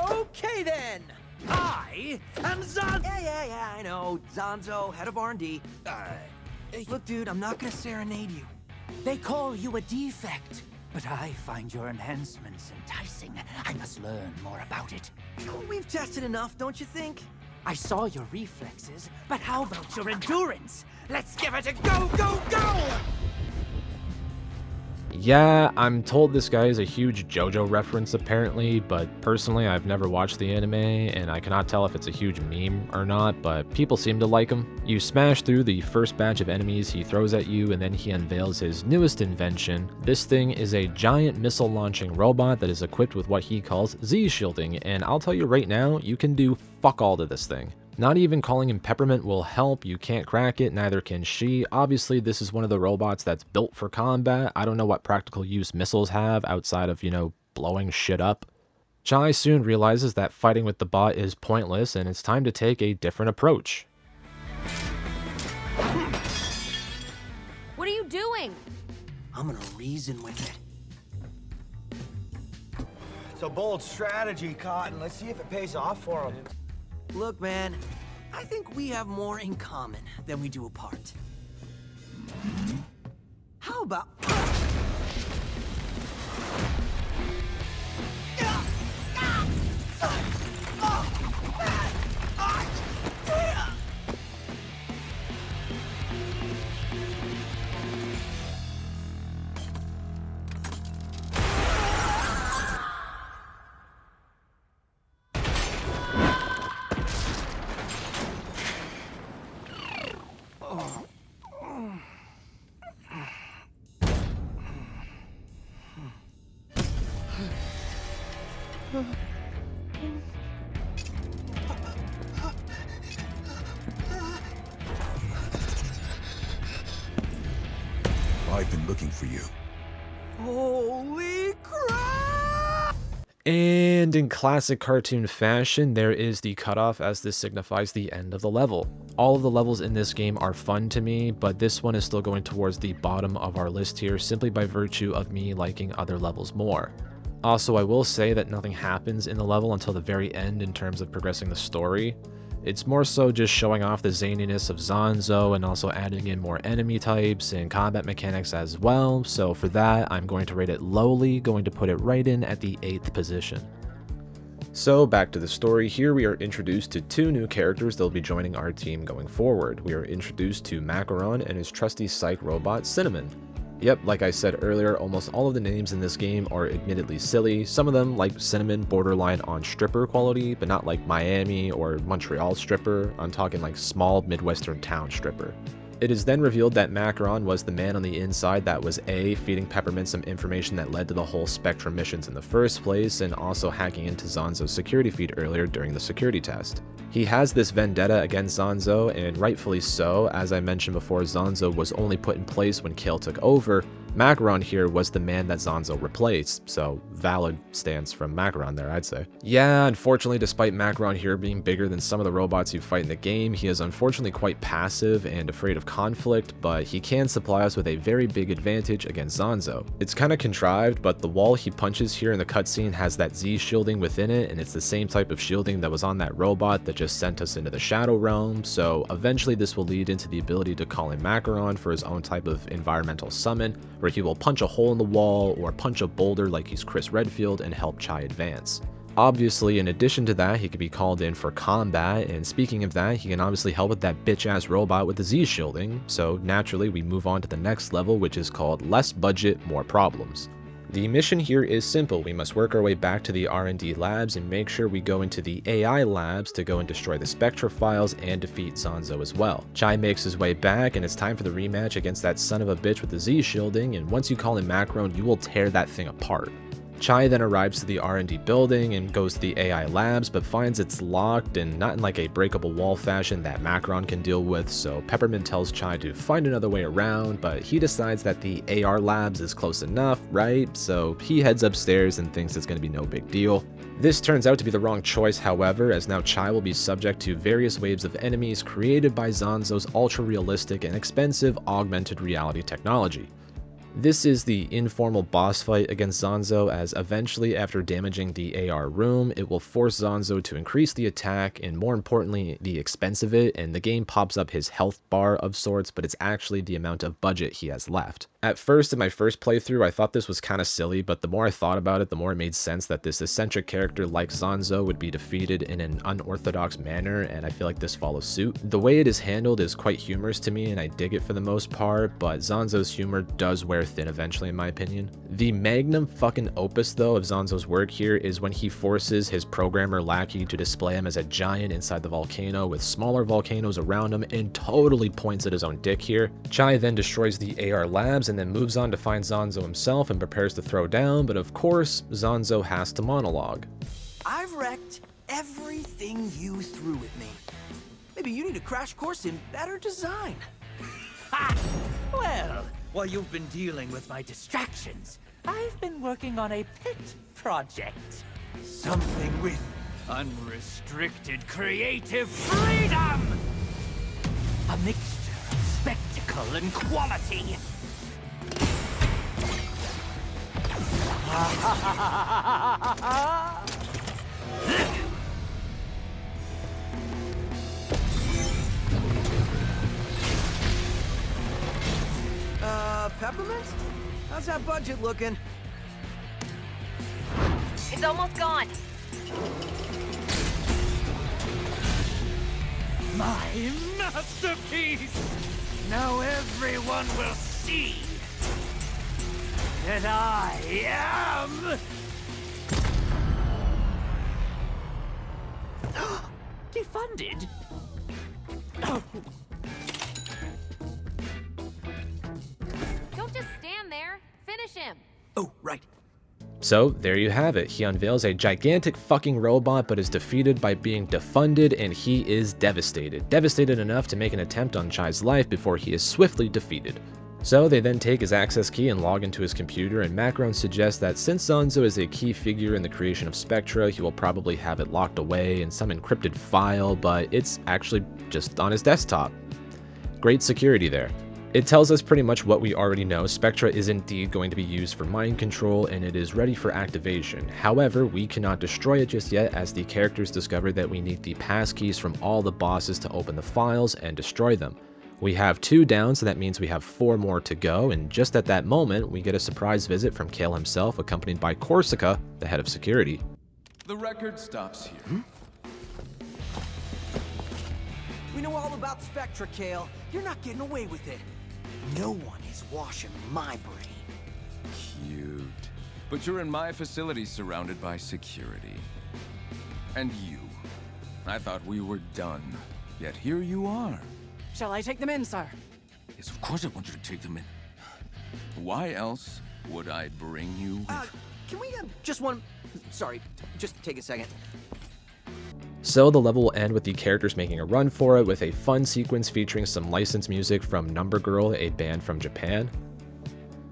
Okay then. I am Zanzo. Yeah, I know. Zanzo, head of R&D. Look, dude, I'm not gonna serenade you. They call you a defect, but I find your enhancements enticing. I must learn more about it. We've tested enough, don't you think? I saw your reflexes, but how about your endurance? Let's give it a go, go, go! Yeah, I'm told this guy is a huge JoJo reference apparently, but personally I've never watched the anime, and I cannot tell if it's a huge meme or not, but people seem to like him. You smash through the first batch of enemies he throws at you, and then he unveils his newest invention. This thing is a giant missile launching robot that is equipped with what he calls Z-shielding, and I'll tell you right now, you can do fuck all to this thing. Not even calling him Peppermint will help. You can't crack it, neither can she. Obviously, this is one of the robots that's built for combat. I don't know what practical use missiles have outside of, blowing shit up. Chai soon realizes that fighting with the bot is pointless, and it's time to take a different approach. What are you doing? I'm gonna reason with it. It's a bold strategy, Cotton. Let's see if it pays off for him. Look, man, I think we have more in common than we do apart. How about... I've been looking for you. Holy crap! And And in classic cartoon fashion, there is the cutoff, as this signifies the end of the level. All of the levels in this game are fun to me, but this one is still going towards the bottom of our list here, simply by virtue of me liking other levels more. Also, I will say that nothing happens in the level until the very end in terms of progressing the story. It's more so just showing off the zaniness of Zanzo and also adding in more enemy types and combat mechanics as well, so for that I'm going to rate it lowly, going to put it right in at the 8th position. So back to the story, here we are introduced to two new characters that will be joining our team going forward. We are introduced to Macaron and his trusty psych robot Cinnamon. Yep, like I said earlier, almost all of the names in this game are admittedly silly, some of them like Cinnamon borderline on stripper quality, but not like Miami or Montreal stripper, I'm talking like small Midwestern town stripper. It is then revealed that Macaron was the man on the inside that was A, feeding Peppermint some information that led to the whole Spectra missions in the first place, and also hacking into Zanzo's security feed earlier during the security test. He has this vendetta against Zanzo, and rightfully so. As I mentioned before, Zanzo was only put in place when Kale took over. Macaron here was the man that Zanzo replaced, so valid stance from Macaron there, I'd say. Yeah, unfortunately, despite Macaron here being bigger than some of the robots you fight in the game, he is unfortunately quite passive and afraid of conflict, but he can supply us with a very big advantage against Zanzo. It's kind of contrived, but the wall he punches here in the cutscene has that Z shielding within it, and it's the same type of shielding that was on that robot that just sent us into the Shadow Realm, so eventually this will lead into the ability to call in Macaron for his own type of environmental summon, where he will punch a hole in the wall or punch a boulder like he's Chris Redfield and help Chai advance. Obviously, in addition to that, he could be called in for combat, and speaking of that, he can obviously help with that bitch-ass robot with the Z shielding, so naturally we move on to the next level, which is called Less Budget, More Problems. The mission here is simple. We must work our way back to the R&D labs and make sure we go into the AI labs to go and destroy the Spectra files and defeat Zanzo as well. Chai makes his way back, and it's time for the rematch against that son of a bitch with the Z shielding, and once you call in Macaron, you will tear that thing apart. Chai then arrives to the R&D building and goes to the AI labs, but finds it's locked and not in like a breakable wall fashion that Macaron can deal with, so Peppermint tells Chai to find another way around, but he decides that the AR labs is close enough, right? So he heads upstairs and thinks it's going to be no big deal. This turns out to be the wrong choice, however, as now Chai will be subject to various waves of enemies created by Zanzo's ultra-realistic and expensive augmented reality technology. This is the informal boss fight against Zanzo, as eventually after damaging the AR room, it will force Zanzo to increase the attack and more importantly the expense of it, and the game pops up his health bar of sorts, but it's actually the amount of budget he has left. At first, in my first playthrough, I thought this was kind of silly, but the more I thought about it, the more it made sense that this eccentric character like Zanzo would be defeated in an unorthodox manner, and I feel like this follows suit. The way it is handled is quite humorous to me, and I dig it for the most part, but Zanzo's humor does wear thin eventually, in my opinion. The magnum fucking opus, though, of Zanzo's work here is when he forces his programmer lackey to display him as a giant inside the volcano with smaller volcanoes around him and totally points at his own dick here. Chai then destroys the AR labs and then moves on to find Zanzo himself and prepares to throw down, but of course, Zanzo has to monologue. I've wrecked everything you threw at me. Maybe you need a crash course in better design. Ha! Well, while you've been dealing with my distractions, I've been working on a pet project. Something with unrestricted creative freedom! A mixture of spectacle and quality. Peppermint? How's that budget looking? It's almost gone. My masterpiece! Now everyone will see that I am... Defunded? Don't just stand there. Finish him. Oh, right. So there you have it. He unveils a gigantic fucking robot, but is defeated by being defunded, and he is devastated. Devastated enough to make an attempt on Chai's life before he is swiftly defeated. So they then take his access key and log into his computer, and Macron suggests that since Zanzo is a key figure in the creation of Spectra, he will probably have it locked away in some encrypted file, but it's actually just on his desktop. Great security there. It tells us pretty much what we already know. Spectra is indeed going to be used for mind control, and it is ready for activation. However, we cannot destroy it just yet, as the characters discover that we need the passkeys from all the bosses to open the files and destroy them. We have 2 down, so that means we have 4 more to go, and just at that moment, we get a surprise visit from Kale himself, accompanied by Corsica, the head of security. The record stops here. We know all about Spectra, Kale. You're not getting away with it. No one is washing my brain. Cute. But you're in my facility surrounded by security. And you. I thought we were done. Yet here you are. Shall I take them in, sir? Yes, of course I want you to take them in. Why else would I bring you with... Can we just one... Sorry, just take a second. So the level will end with the characters making a run for it, with a fun sequence featuring some licensed music from Number Girl, a band from Japan.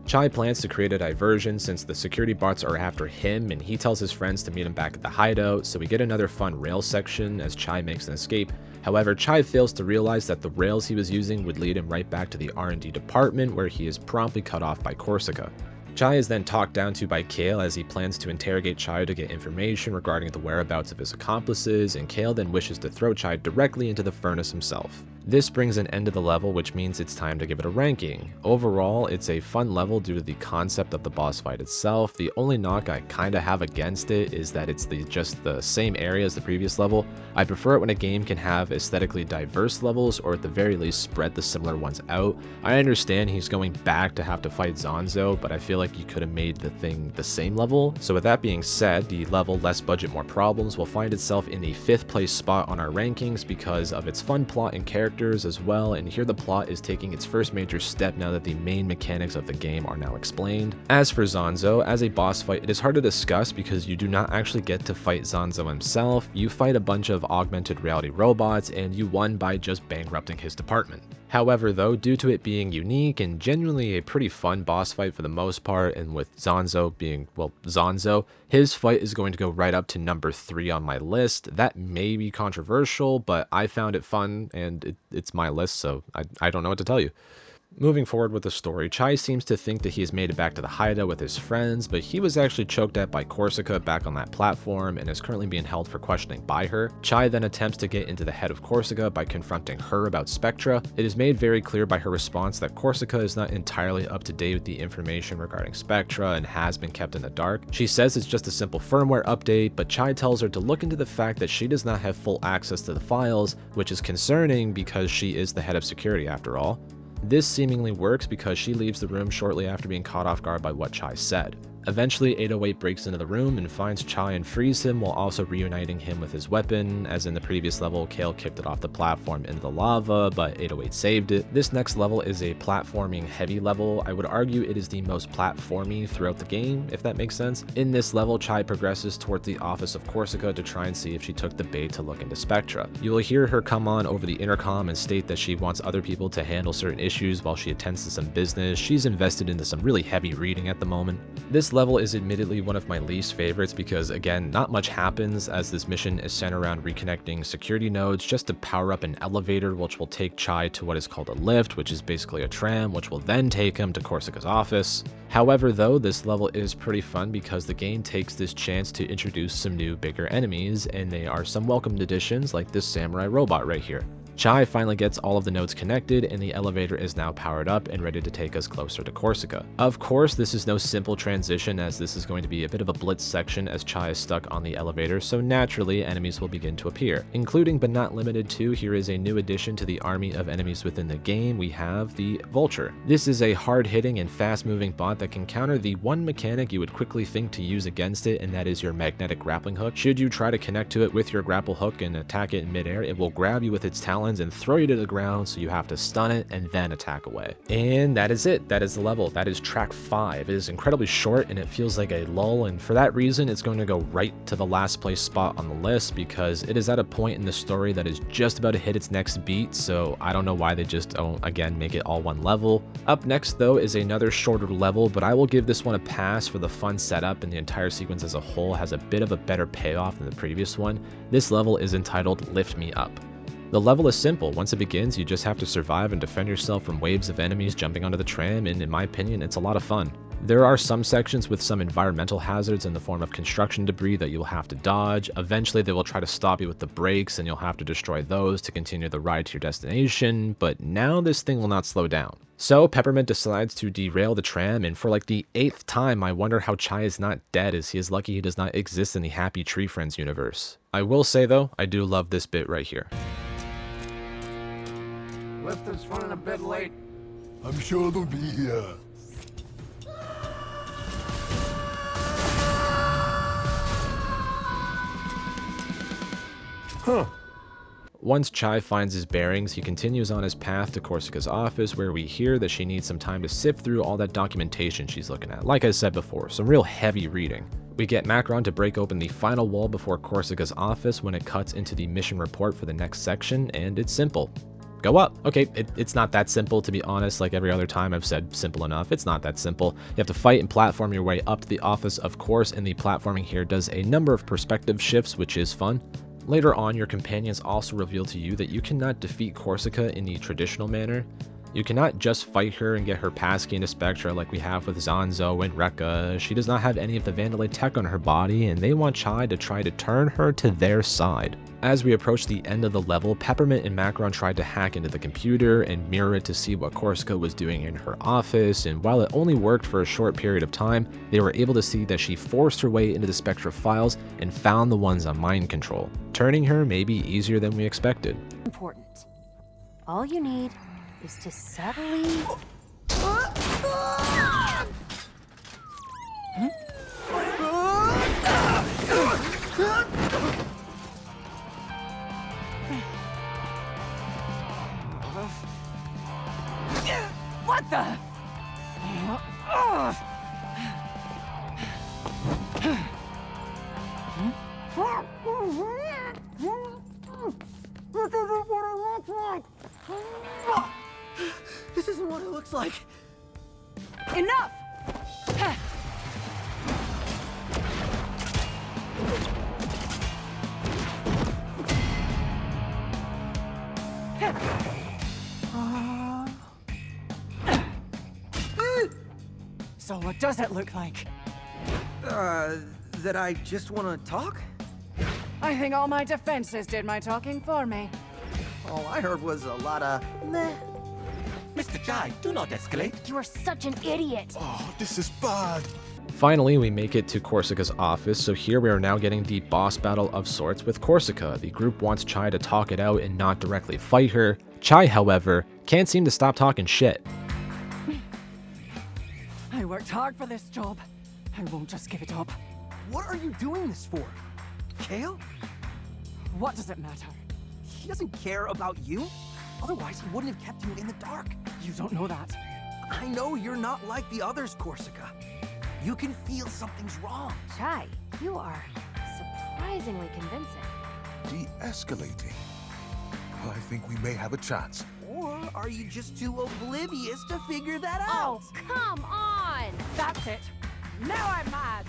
Chai plans to create a diversion since the security bots are after him, and he tells his friends to meet him back at the hideout, so we get another fun rail section as Chai makes an escape. However, Chai fails to realize that the rails he was using would lead him right back to the R&D department, where he is promptly cut off by Corsica. Chai is then talked down to by Kale as he plans to interrogate Chai to get information regarding the whereabouts of his accomplices, and Kale then wishes to throw Chai directly into the furnace himself. This brings an end to the level, which means it's time to give it a ranking. Overall, it's a fun level due to the concept of the boss fight itself. The only knock I kinda have against it is that it's just the same area as the previous level. I prefer it when a game can have aesthetically diverse levels, or at the very least spread the similar ones out. I understand he's going back to have to fight Zanzo, but I feel like you could have made the thing the same level. So with that being said, the level Less Budget More Problems will find itself in the 5th place spot on our rankings because of its fun plot and characters as well, and here the plot is taking its first major step now that the main mechanics of the game are now explained. As for Zanzo, as a boss fight, it is hard to discuss because you do not actually get to fight Zanzo himself. You fight a bunch of augmented reality robots, and you won by just bankrupting his department. However though, due to it being unique and genuinely a pretty fun boss fight for the most part, and with Zanzo being, well, Zanzo, his fight is going to go right up to number 3 on my list. That may be controversial, but I found it fun, and it's my list, so I don't know what to tell you. Moving forward with the story, Chai seems to think that he has made it back to the hideout with his friends, but he was actually choked at by Corsica back on that platform and is currently being held for questioning by her. Chai then attempts to get into the head of Corsica by confronting her about Spectra. It is made very clear by her response that Corsica is not entirely up to date with the information regarding Spectra and has been kept in the dark. She says it's just a simple firmware update, but Chai tells her to look into the fact that she does not have full access to the files, which is concerning because she is the head of security after all. This seemingly works because she leaves the room shortly after being caught off guard by what Chai said. Eventually, 808 breaks into the room and finds Chai and frees him while also reuniting him with his weapon. As in the previous level, Kale kicked it off the platform into the lava, but 808 saved it. This next level is a platforming heavy level. I would argue it is the most platformy throughout the game, if that makes sense. In this level, Chai progresses towards the office of Corsica to try and see if she took the bait to look into Spectra. You will hear her come on over the intercom and state that she wants other people to handle certain issues while she attends to some business. She's invested into some really heavy reading at the moment. This level is admittedly one of my least favorites because, again, not much happens as this mission is centered around reconnecting security nodes just to power up an elevator, which will take Chai to what is called a lift, which is basically a tram, which will then take him to Corsica's office. However though, this level is pretty fun because the game takes this chance to introduce some new bigger enemies, and they are some welcomed additions like this samurai robot right here. Chai finally gets all of the nodes connected, and the elevator is now powered up and ready to take us closer to Corsica. Of course, this is no simple transition, as this is going to be a bit of a blitz section as Chai is stuck on the elevator, so naturally enemies will begin to appear. Including but not limited to, here is a new addition to the army of enemies within the game. We have the Vulture. This is a hard-hitting and fast-moving bot that can counter the one mechanic you would quickly think to use against it, and that is your magnetic grappling hook. Should you try to connect to it with your grapple hook and attack it in midair, it will grab you with its talons talons and throw you to the ground, so you have to stun it and then attack away. And that is it. That is the level. That is track 5. It is incredibly short and it feels like a lull, and for that reason it's going to go right to the last place spot on the list because it is at a point in the story that is just about to hit its next beat, so I don't know why they just don't, again, make it all one level. Up next though is another shorter level, but I will give this one a pass for the fun setup, and the entire sequence as a whole has a bit of a better payoff than the previous one. This level is entitled Lift Me Up. The level is simple. Once it begins, you just have to survive and defend yourself from waves of enemies jumping onto the tram, and in my opinion, it's a lot of fun. There are some sections with some environmental hazards in the form of construction debris that you'll have to dodge. Eventually they will try to stop you with the brakes and you'll have to destroy those to continue the ride to your destination, but now this thing will not slow down. So Peppermint decides to derail the tram, and for like the 8th time I wonder how Chai is not dead, as he is lucky he does not exist in the Happy Tree Friends universe. I will say though, I do love this bit right here. Lift is running a bit late. I'm sure they'll be here. Huh. Once Chai finds his bearings, he continues on his path to Corsica's office, where we hear that she needs some time to sift through all that documentation she's looking at. Like I said before, some real heavy reading. We get Macron to break open the final wall before Corsica's office when it cuts into the mission report for the next section, and it's simple. Go up. Okay, it's not that simple, to be honest. Like every other time I've said simple enough. It's not that simple. You have to fight and platform your way up to the office, of course, and the platforming here does a number of perspective shifts, which is fun. Later on, your companions also reveal to you that you cannot defeat Corsica in the traditional manner. You cannot just fight her and get her passkey into Spectra like we have with Zanzo and Rekka. She does not have any of the Vandalay tech on her body, and they want Chai to try to turn her to their side. As we approach the end of the level, Peppermint and Macron tried to hack into the computer and mirror it to see what Corsica was doing in her office, and while it only worked for a short period of time, they were able to see that she forced her way into the Spectra files and found the ones on mind control. Turning her may be easier than we expected. Important. All you need is to subtly... What the? This isn't what it looks like. Enough! So what does it look like? That I just want to talk? I think all my defenses did my talking for me. All I heard was a lot of meh. Mr. Chai, do not escalate. You are such an idiot. Oh, this is bad. Finally, we make it to Corsica's office, so here we are now getting the boss battle of sorts with Corsica. The group wants Chai to talk it out and not directly fight her. Chai, however, can't seem to stop talking shit. I worked hard for this job. I won't just give it up. What are you doing this for? Kale? What does it matter? He doesn't care about you. Otherwise, he wouldn't have kept you in the dark. You don't know that. I know you're not like the others, Corsica. You can feel something's wrong. Chai, you are surprisingly convincing. De-escalating. Well, I think we may have a chance. Or are you just too oblivious to figure that out? Oh, come on! That's it. Now I'm mad.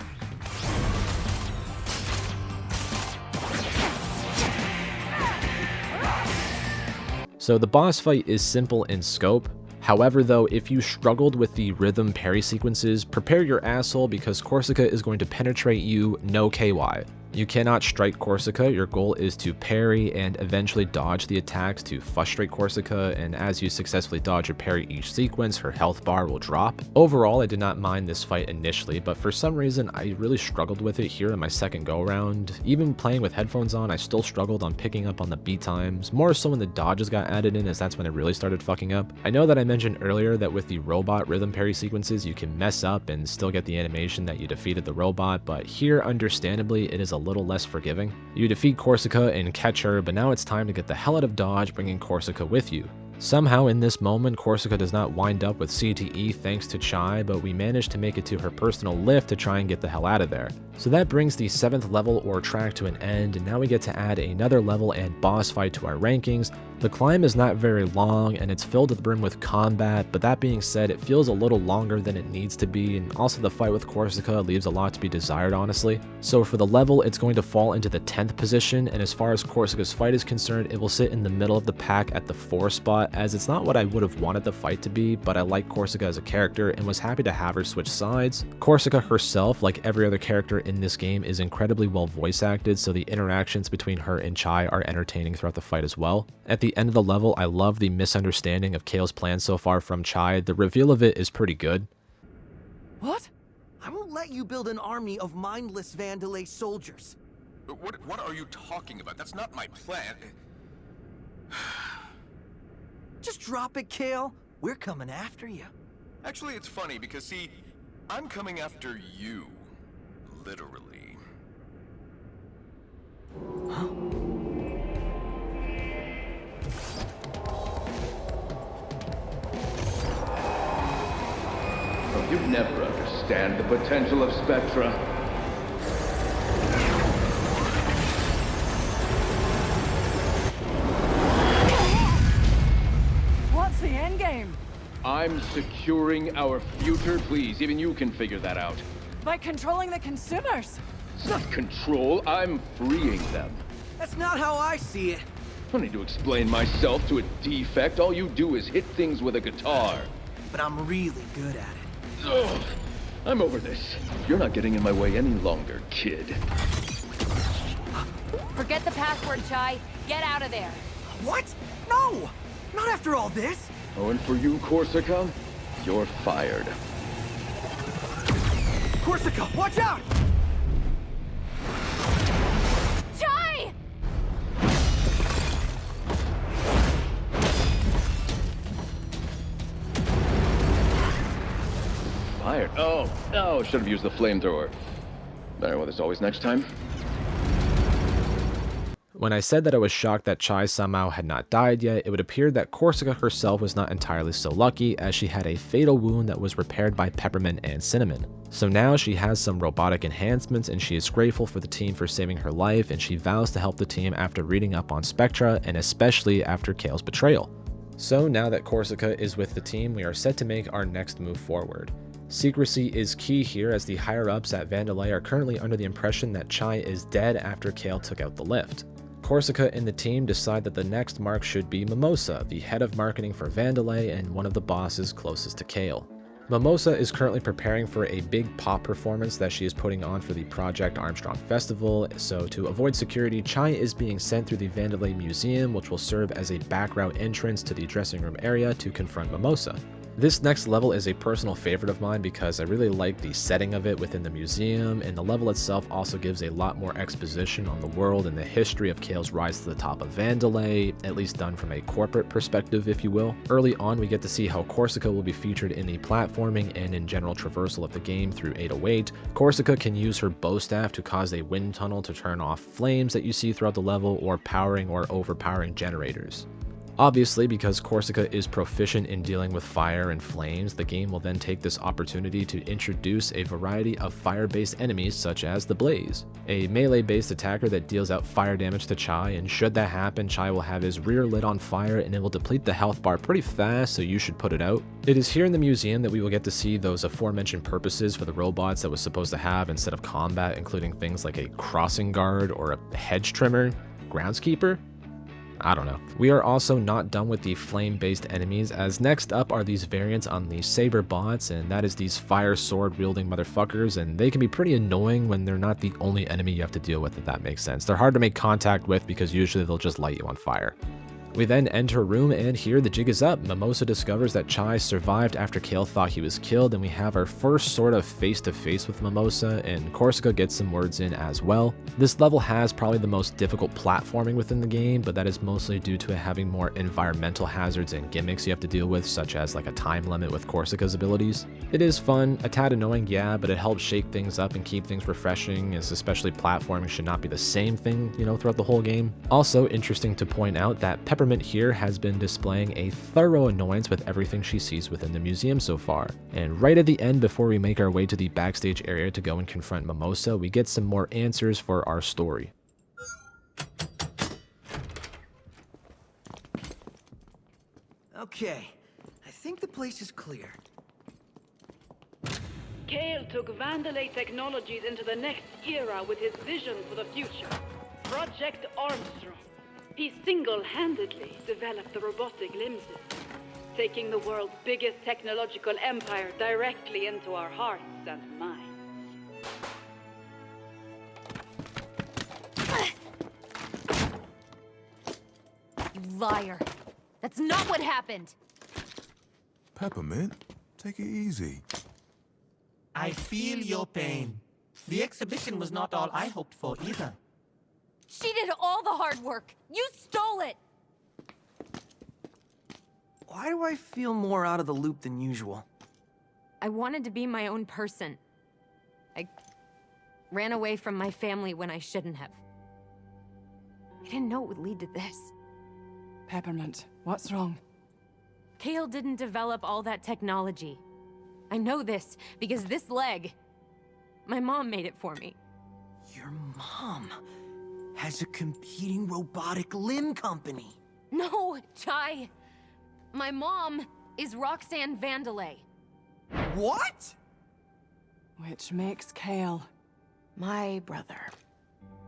So the boss fight is simple in scope. However though, if you struggled with the rhythm parry sequences, prepare your asshole because Corsica is going to penetrate you, no KY. You cannot strike Corsica, your goal is to parry and eventually dodge the attacks to frustrate Corsica, and as you successfully dodge or parry each sequence, her health bar will drop. Overall, I did not mind this fight initially, but for some reason I really struggled with it here in my second go around. Even playing with headphones on, I still struggled on picking up on the beat times, more so when the dodges got added in, as that's when it really started fucking up. I know that I mentioned earlier that with the robot rhythm parry sequences you can mess up and still get the animation that you defeated the robot, but here understandably it is a little less forgiving. You defeat Corsica and catch her, but now it's time to get the hell out of Dodge, bringing Corsica with you. Somehow in this moment, Corsica does not wind up with CTE thanks to Chai, but we manage to make it to her personal lift to try and get the hell out of there. So that brings the 7th level or track to an end, and now we get to add another level and boss fight to our rankings. The climb is not very long, and it's filled to the brim with combat, but that being said, it feels a little longer than it needs to be, and also the fight with Corsica leaves a lot to be desired, honestly. So for the level, it's going to fall into the 10th position, and as far as Corsica's fight is concerned, it will sit in the middle of the pack at the 4th spot, as it's not what I would have wanted the fight to be, but I like Corsica as a character and was happy to have her switch sides. Corsica herself, like every other character in this game, is incredibly well voice acted, so the interactions between her and Chai are entertaining throughout the fight as well. At the end of the level, I love the misunderstanding of Kale's plan so far from Chai. The reveal of it is pretty good. What? I won't let you build an army of mindless Vandalay soldiers. What are you talking about? That's not my plan. Just drop it, Kale. We're coming after you. Actually, it's funny because, see, I'm coming after you. Literally. Huh? Oh, you'd never understand the potential of Spectra. What's the endgame? I'm securing our future. Please, even you can figure that out. By controlling the consumers. It's not control, I'm freeing them. That's not how I see it. I don't need to explain myself to a defect. All you do is hit things with a guitar. But I'm really good at it. Ugh, I'm over this. You're not getting in my way any longer, kid. Forget the password, Chai. Get out of there. What? No! Not after all this! Oh, and for you, Corsica, you're fired. Corsica, watch out! Chai! Fired? Oh, should have used the flamethrower. Better what there's always next time. When I said that I was shocked that Chai somehow had not died yet, it would appear that Corsica herself was not entirely so lucky, as she had a fatal wound that was repaired by Peppermint and Cinnamon. So now she has some robotic enhancements, and she is grateful for the team for saving her life, and she vows to help the team after reading up on Spectra, and especially after Kale's betrayal. So now that Corsica is with the team, we are set to make our next move forward. Secrecy is key here, as the higher-ups at Vandalay are currently under the impression that Chai is dead after Kale took out the lift. Corsica and the team decide that the next mark should be Mimosa, the head of marketing for Vandalay and one of the bosses closest to Kale. Mimosa is currently preparing for a big pop performance that she is putting on for the Project Armstrong Festival, so to avoid security, Chai is being sent through the Vandalay Museum, which will serve as a back route entrance to the dressing room area to confront Mimosa. This next level is a personal favorite of mine because I really like the setting of it within the museum, and the level itself also gives a lot more exposition on the world and the history of Kale's rise to the top of Vandalay, at least done from a corporate perspective, if you will. Early on, we get to see how Corsica will be featured in the platforming and in general traversal of the game through 808. Corsica can use her bow staff to cause a wind tunnel to turn off flames that you see throughout the level, or powering or overpowering generators. Obviously, because Corsica is proficient in dealing with fire and flames, the game will then take this opportunity to introduce a variety of fire-based enemies such as the Blaze, a melee-based attacker that deals out fire damage to Chai, and should that happen, Chai will have his rear lit on fire and it will deplete the health bar pretty fast, so you should put it out. It is here in the museum that we will get to see those aforementioned purposes for the robots that was supposed to have instead of combat, including things like a crossing guard or a hedge trimmer, groundskeeper. I don't know. We are also not done with the flame-based enemies, as next up are these variants on the saber bots, and that is these fire sword wielding motherfuckers, and they can be pretty annoying when they're not the only enemy you have to deal with, if that makes sense. They're hard to make contact with because usually they'll just light you on fire. We then enter a room, and here the jig is up. Mimosa discovers that Chai survived after Kale thought he was killed, and we have our first sort of face-to-face with Mimosa, and Corsica gets some words in as well. This level has probably the most difficult platforming within the game, but that is mostly due to it having more environmental hazards and gimmicks you have to deal with, such as like a time limit with Corsica's abilities. It is fun, a tad annoying, yeah, but it helps shake things up and keep things refreshing, as especially platforming should not be the same thing, throughout the whole game. Also interesting to point out that Peppermint here has been displaying a thorough annoyance with everything she sees within the museum so far. And right at the end, before we make our way to the backstage area to go and confront Mimosa, we get some more answers for our story. Okay, I think the place is clear. Kale took Vandalay technologies into the next era with his vision for the future. Project Armstrong. He single-handedly developed the robotic limb system, taking the world's biggest technological empire directly into our hearts and minds. You liar. That's not what happened. Peppermint, take it easy. I feel your pain. The exhibition was not all I hoped for either. She did all the hard work. You stole it. Why do I feel more out of the loop than usual? I wanted to be my own person. I ran away from my family when I shouldn't have. I didn't know it would lead to this. Peppermint, what's wrong? Kale didn't develop all that technology. I know this because this leg, my mom made it for me. Your mom has a competing robotic limb company. No, Chai. My mom is Roxanne Vandalay. What? Which makes Kale my brother.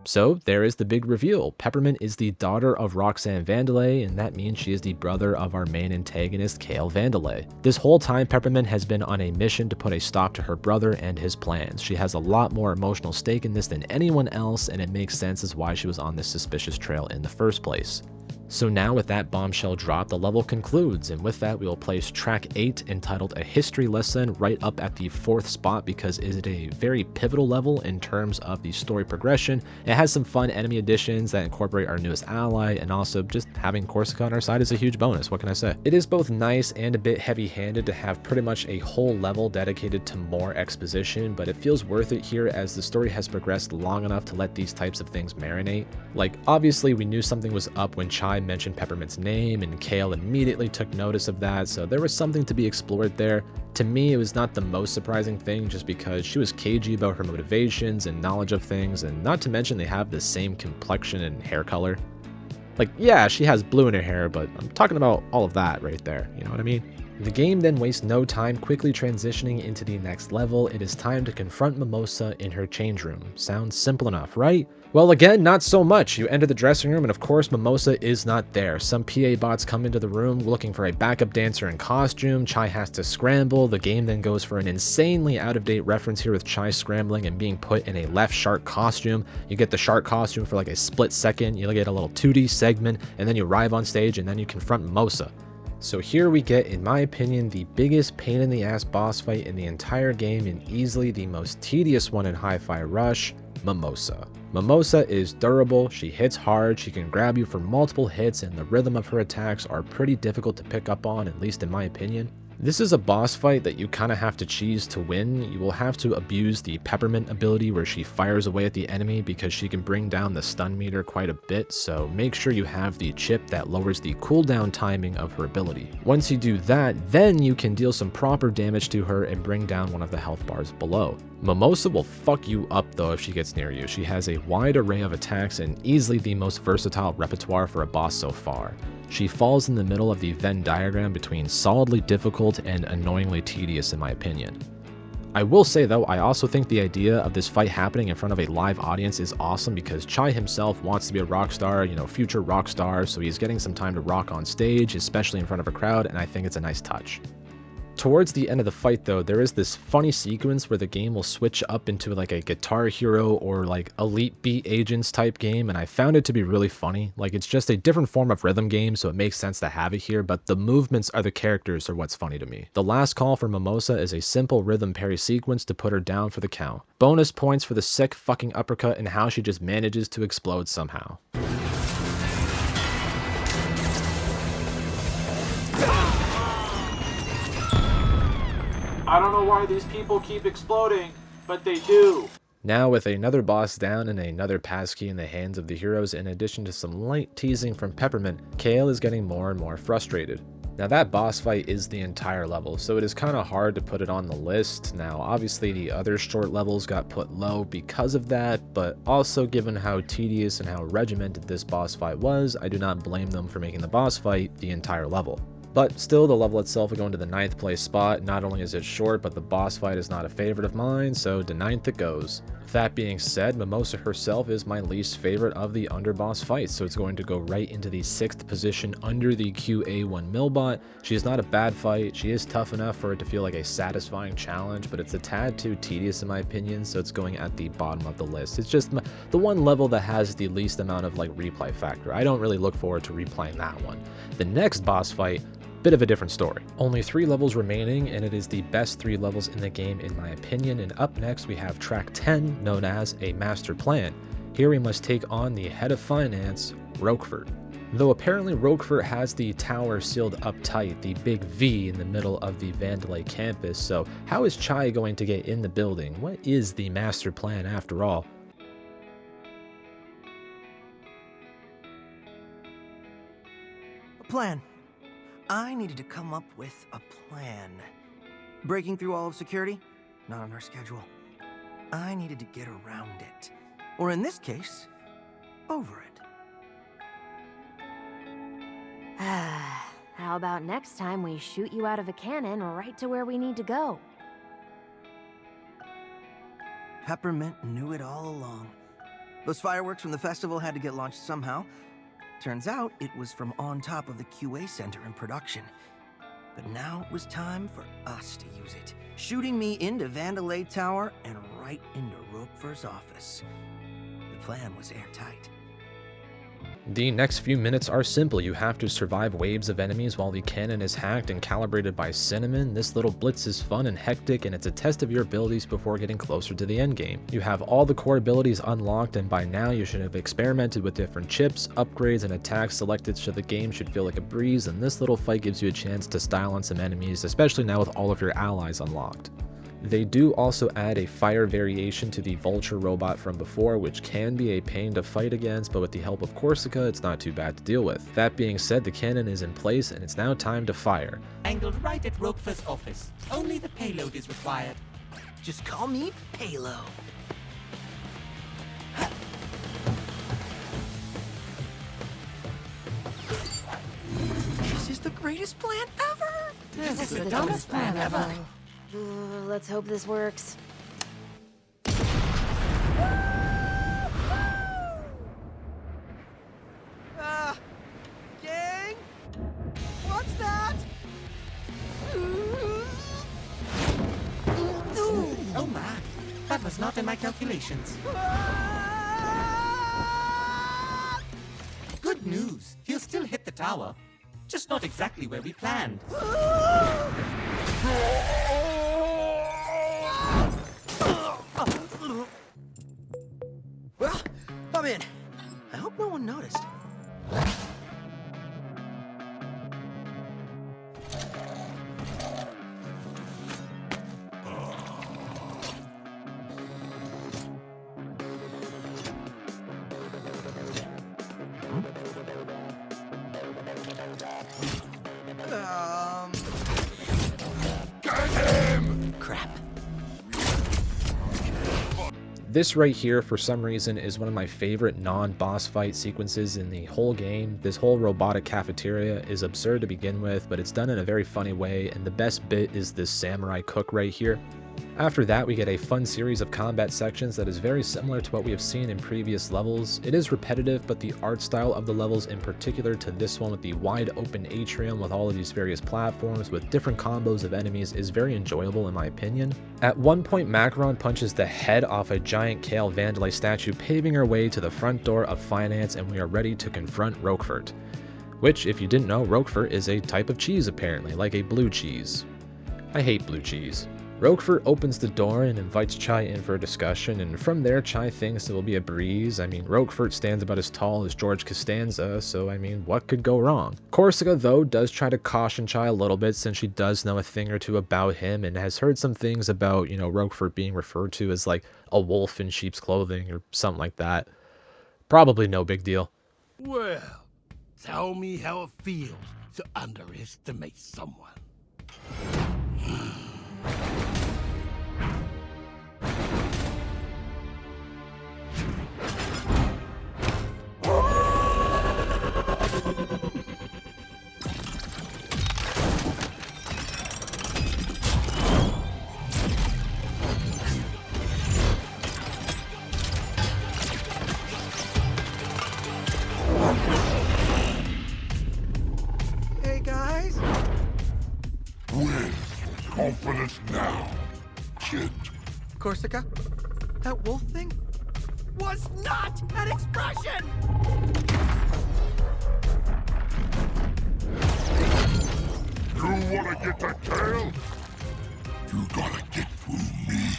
So there is the big reveal. Peppermint is the daughter of Roxanne Vandalay, and that means she is the brother of our main antagonist, Kale Vandalay. This whole time, Peppermint has been on a mission to put a stop to her brother and his plans. She has a lot more emotional stake in this than anyone else, and it makes sense as why she was on this suspicious trail in the first place. So now with that bombshell drop, the level concludes, and with that we will place track 8 entitled A History Lesson right up at the 4th spot because it is a very pivotal level in terms of the story progression. It has some fun enemy additions that incorporate our newest ally, and also just having Corsica on our side is a huge bonus, what can I say? It is both nice and a bit heavy-handed to have pretty much a whole level dedicated to more exposition, but it feels worth it here as the story has progressed long enough to let these types of things marinate. Like, obviously we knew something was up when Chai mentioned Peppermint's name, and Kale immediately took notice of that, so there was something to be explored there. To me, it was not the most surprising thing just because she was cagey about her motivations and knowledge of things, and not to mention they have the same complexion and hair color. Like, yeah, she has blue in her hair, but I'm talking about all of that right there, you know what I mean? The game then wastes no time quickly transitioning into the next level. It is time to confront Mimosa in her change room. Sounds simple enough, right? Well, again, not so much. You enter the dressing room and of course Mimosa is not there. Some PA bots come into the room looking for a backup dancer in costume. Chai has to scramble. The game then goes for an insanely out-of-date reference here with Chai scrambling and being put in a left shark costume. You get the shark costume for like a split second, you get a little 2D segment, and then you arrive on stage and then you confront Mimosa. So here we get, in my opinion, the biggest pain in the ass boss fight in the entire game and easily the most tedious one in Hi-Fi Rush, Mimosa. Mimosa is durable, she hits hard, she can grab you for multiple hits, and the rhythm of her attacks are pretty difficult to pick up on, at least in my opinion. This is a boss fight that you kind of have to cheese to win. You will have to abuse the Peppermint ability where she fires away at the enemy because she can bring down the stun meter quite a bit, so make sure you have the chip that lowers the cooldown timing of her ability. Once you do that, then you can deal some proper damage to her and bring down one of the health bars below. Mimosa will fuck you up though if she gets near you. She has a wide array of attacks and easily the most versatile repertoire for a boss so far. She falls in the middle of the Venn diagram between solidly difficult and annoyingly tedious in my opinion. I will say though, I also think the idea of this fight happening in front of a live audience is awesome because Chai himself wants to be a rock star, future rock star, so he's getting some time to rock on stage, especially in front of a crowd, and I think it's a nice touch. Towards the end of the fight though, there is this funny sequence where the game will switch up into like a Guitar Hero or like Elite Beat Agents type game, and I found it to be really funny. Like, it's just a different form of rhythm game, so it makes sense to have it here, but the movements are the characters are what's funny to me. The last call for Mimosa is a simple rhythm parry sequence to put her down for the count. Bonus points for the sick fucking uppercut and how she just manages to explode somehow. I don't know why these people keep exploding, but they do. Now with another boss down and another passkey in the hands of the heroes, in addition to some light teasing from Peppermint, Kale is getting more and more frustrated. Now that boss fight is the entire level, so it is kind of hard to put it on the list. Now obviously the other short levels got put low because of that, but also given how tedious and how regimented this boss fight was, I do not blame them for making the boss fight the entire level. But still, the level itself will go into the 9th place spot. Not only is it short, but the boss fight is not a favorite of mine, so to 9th it goes. That being said, Mimosa herself is my least favorite of the underboss fights, so it's going to go right into the 6th position under the QA1 Millbot. She is not a bad fight, she is tough enough for it to feel like a satisfying challenge, but it's a tad too tedious in my opinion, so it's going at the bottom of the list. It's just the one level that has the least amount of like replay factor. I don't really look forward to replaying that one. The next boss fight, bit of a different story. Only 3 levels remaining, and it is the best 3 levels in the game in my opinion. And up next we have track 10, known as a master plan. Here we must take on the head of finance, Roquefort. Though apparently Roquefort has the tower sealed up tight, the big V in the middle of the Vandalay campus, so how is Chai going to get in the building? What is the master plan after all? A plan. I needed to come up with a plan. Breaking through all of security? Not on our schedule. I needed to get around it. Or in this case, over it. How about next time we shoot you out of a cannon right to where we need to go? Peppermint knew it all along. Those fireworks from the festival had to get launched somehow. Turns out it was from on top of the QA center in production. But now it was time for us to use it, shooting me into Vandalay Tower and right into Roquefort's office. The plan was airtight. The next few minutes are simple. You have to survive waves of enemies while the cannon is hacked and calibrated by Cinnamon. This little blitz is fun and hectic, and it's a test of your abilities before getting closer to the endgame. You have all the core abilities unlocked, and by now you should have experimented with different chips, upgrades, and attacks selected so the game should feel like a breeze, and this little fight gives you a chance to style on some enemies, especially now with all of your allies unlocked. They do also add a fire variation to the vulture robot from before, which can be a pain to fight against, but with the help of Corsica, it's not too bad to deal with. That being said, the cannon is in place, and it's now time to fire. Angled right at Roquefort's office. Only the payload is required. Just call me Payload. This is the greatest plan ever! This is the dumbest plan ever. Let's hope this works. Gang? What's that? Oh my, that was not in my calculations. Good news, he'll still hit the tower. Just not exactly where we planned. Well, I'm in. I hope no one noticed. Crap. This right here, for some reason, is one of my favorite non-boss fight sequences in the whole game. This whole robotic cafeteria is absurd to begin with, but it's done in a very funny way, and the best bit is this samurai cook right here. After that, we get a fun series of combat sections that is very similar to what we have seen in previous levels. It is repetitive, but the art style of the levels, in particular to this one with the wide open atrium with all of these various platforms with different combos of enemies, is very enjoyable in my opinion. At one point, Macaron punches the head off a giant Kale Vandelay statue, paving our way to the front door of finance, and we are ready to confront Roquefort. Which, if you didn't know, Roquefort is a type of cheese apparently, like a blue cheese. I hate blue cheese. Roquefort opens the door and invites Chai in for a discussion, and from there Chai thinks it will be a breeze. I mean, Roquefort stands about as tall as George Costanza, so I mean, what could go wrong? Corsica, though, does try to caution Chai a little bit since she does know a thing or two about him and has heard some things about, you know, Roquefort being referred to as like a wolf in sheep's clothing or something like that. Probably no big deal. Well, tell me how it feels to underestimate someone. Hey, guys. Where's confidence now, kid? Corsica, that wolf thing was not an expression! You wanna get to Kale? You gotta get through me.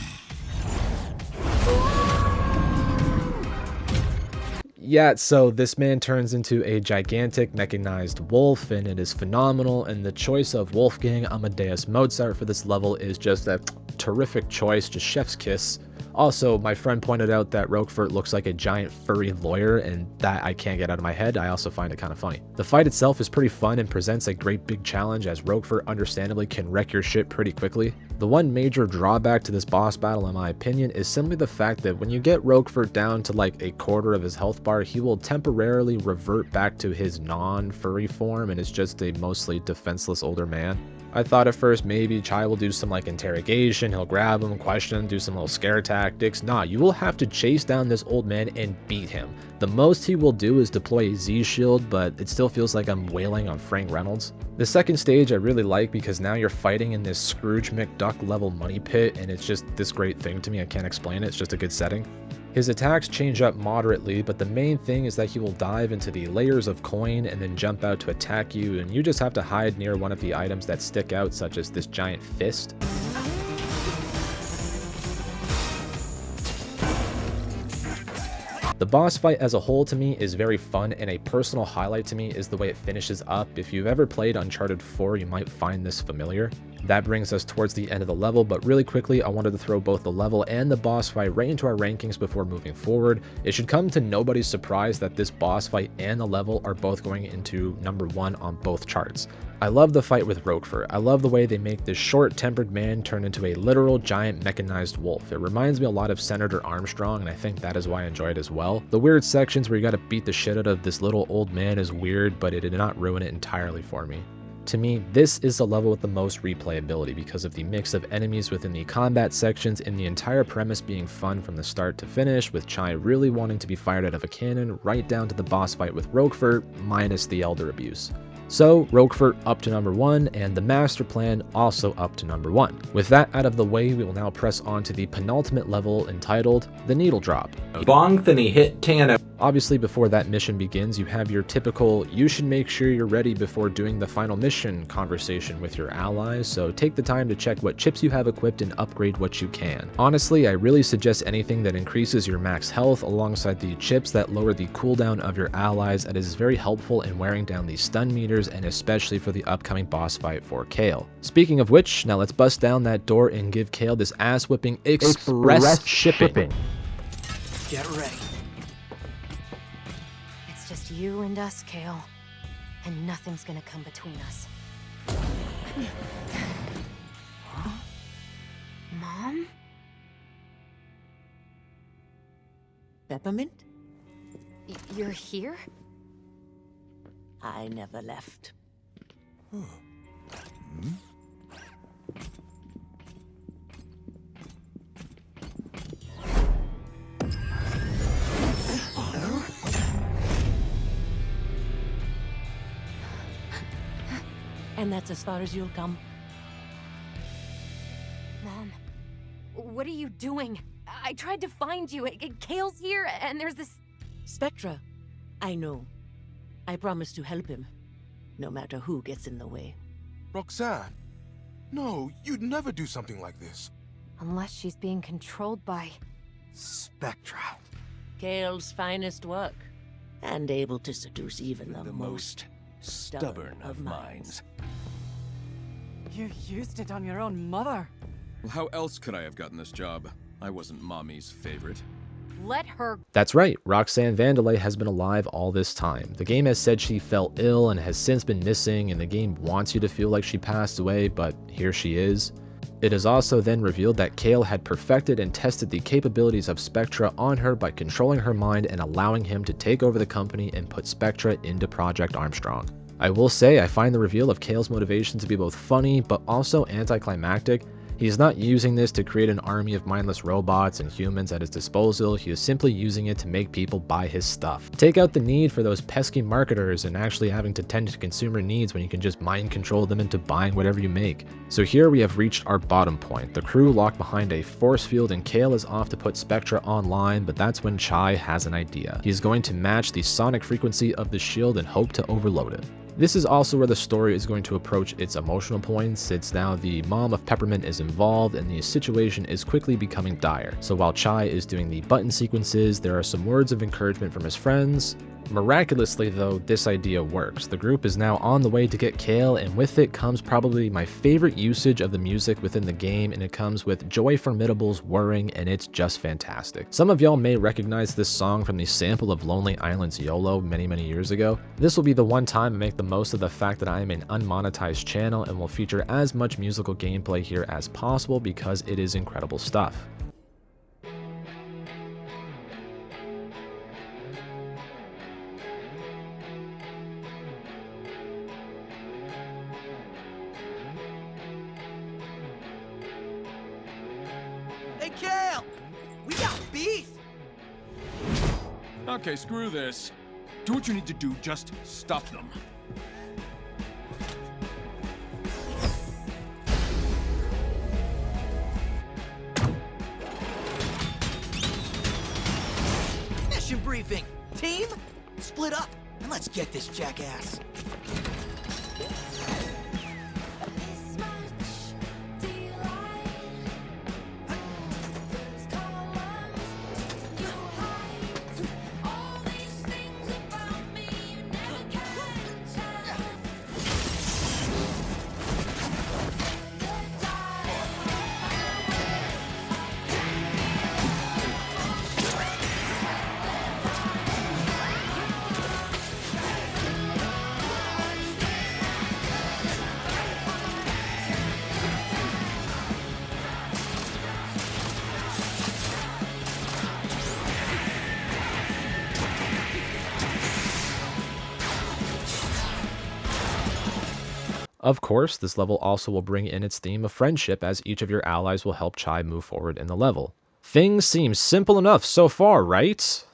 Yeah, so this man turns into a gigantic mechanized wolf, and it is phenomenal, and the choice of Wolfgang Amadeus Mozart for this level is just a terrific choice, just chef's kiss. Also, my friend pointed out that Roquefort looks like a giant furry lawyer, and that I can't get out of my head. I also find it kind of funny. The fight itself is pretty fun and presents a great big challenge, as Roquefort understandably can wreck your shit pretty quickly. The one major drawback to this boss battle, in my opinion, is simply the fact that when you get Roquefort down to like a quarter of his health bar, he will temporarily revert back to his non-furry form and is just a mostly defenseless older man. I thought at first maybe Chai will do some like interrogation, he'll grab him, question him, do some little scare tactics. Nah, you will have to chase down this old man and beat him. The most he will do is deploy a Z shield, but it still feels like I'm wailing on Frank Reynolds. The second stage I really like because now you're fighting in this Scrooge McDuck level money pit, and it's just this great thing to me. I can't explain it, it's just a good setting. His attacks change up moderately, but the main thing is that he will dive into the layers of coin and then jump out to attack you, and you just have to hide near one of the items that stick out, such as this giant fist. The boss fight as a whole to me is very fun, and a personal highlight to me is the way it finishes up. If you've ever played Uncharted 4, you might find this familiar. That brings us towards the end of the level, but really quickly I wanted to throw both the level and the boss fight right into our rankings before moving forward. It should come to nobody's surprise that this boss fight and the level are both going into number 1 on both charts. I love the fight with Roquefort. I love the way they make this short-tempered man turn into a literal giant mechanized wolf. It reminds me a lot of Senator Armstrong, and I think that is why I enjoy it as well. The weird sections where you gotta beat the shit out of this little old man is weird, but it did not ruin it entirely for me. To me, this is the level with the most replayability because of the mix of enemies within the combat sections and the entire premise being fun from the start to finish, with Chai really wanting to be fired out of a cannon right down to the boss fight with Roquefort minus the elder abuse. So Roquefort up to number 1, and the master plan also up to number 1. With that out of the way, we will now press on to the penultimate level entitled The Needle Drop. Bong, then he hit Tana. Obviously, before that mission begins, you have your typical "you should make sure you're ready before doing the final mission" conversation with your allies, so take the time to check what chips you have equipped and upgrade what you can. Honestly, I really suggest anything that increases your max health alongside the chips that lower the cooldown of your allies, as it is very helpful in wearing down the stun meters and especially for the upcoming boss fight for Kale. Speaking of which, now let's bust down that door and give Kale this ass-whipping express shipping. Get ready. It's just you and us, Kale. And nothing's gonna come between us. Mom? Peppermint? You're here? I never left. And that's as far as you'll come? Mom, what are you doing? I tried to find you. Kale's here, and there's this... Spectra. I know. I promise to help him, no matter who gets in the way. Roxanne, no, you'd never do something like this. Unless she's being controlled by... Spectra. Kale's finest work, and able to seduce even the most stubborn of minds. You used it on your own mother. Well, how else could I have gotten this job? I wasn't Mommy's favorite. Let her... That's right, Roxanne Vandelay has been alive all this time. The game has said she fell ill and has since been missing, and the game wants you to feel like she passed away, but here she is. It is also then revealed that Kale had perfected and tested the capabilities of Spectra on her by controlling her mind and allowing him to take over the company and put Spectra into Project Armstrong. I will say I find the reveal of Kale's motivation to be both funny but also anticlimactic. He is not using this to create an army of mindless robots and humans at his disposal, he is simply using it to make people buy his stuff. Take out the need for those pesky marketers and actually having to tend to consumer needs when you can just mind control them into buying whatever you make. So here we have reached our bottom point. The crew locked behind a force field and Kale is off to put Spectra online, but that's when Chai has an idea. He is going to match the sonic frequency of the shield and hope to overload it. This is also where the story is going to approach its emotional points. It's now the mom of Peppermint is involved and the situation is quickly becoming dire. So while Chai is doing the button sequences, there are some words of encouragement from his friends. Miraculously though, this idea works. The group is now on the way to get Kale, and with it comes probably my favorite usage of the music within the game, and it comes with Joy Formidable's Whirring, and it's just fantastic. Some of y'all may recognize this song from the sample of Lonely Island's YOLO many years ago. This will be the one time I make the most of the fact that I am an unmonetized channel and will feature as much musical gameplay here as possible because it is incredible stuff. Hey, Kale! We got beef! Okay, screw this. Do what you need to do, just stop them. Mission briefing! Team, split up, and let's get this jackass. Of course, this level also will bring in its theme of friendship, as each of your allies will help Chai move forward in the level. Things seem simple enough so far, right?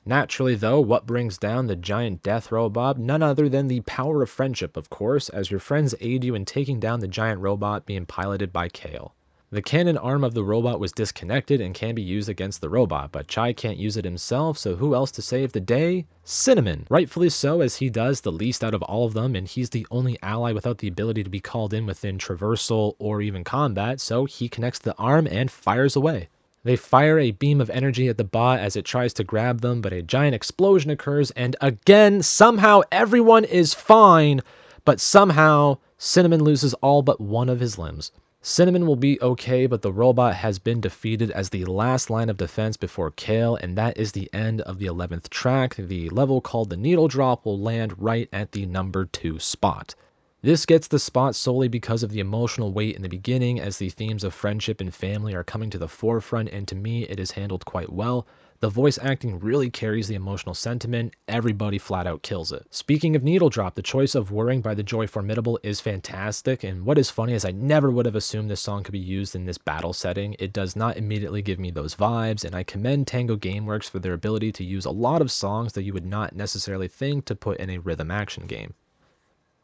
Naturally though, what brings down the giant death robot? None other than the power of friendship, of course, as your friends aid you in taking down the giant robot being piloted by Kale. The cannon arm of the robot was disconnected and can be used against the robot, but Chai can't use it himself, so who else to save the day? Cinnamon! Rightfully so, as he does the least out of all of them, and he's the only ally without the ability to be called in within traversal or even combat, so he connects the arm and fires away. They fire a beam of energy at the bot as it tries to grab them, but a giant explosion occurs, and again, somehow everyone is fine, but somehow Cinnamon loses all but one of his limbs. Cinnamon will be okay, but the robot has been defeated as the last line of defense before Kale, and that is the end of the 11th track. The level called the Needle Drop will land right at the number 2 spot. This gets the spot solely because of the emotional weight in the beginning, as the themes of friendship and family are coming to the forefront, and to me it is handled quite well. The voice acting really carries the emotional sentiment, everybody flat out kills it. Speaking of Needle Drop, the choice of Whirring by the Joy Formidable is fantastic, and what is funny is I never would have assumed this song could be used in this battle setting. It does not immediately give me those vibes, and I commend Tango Gameworks for their ability to use a lot of songs that you would not necessarily think to put in a rhythm action game.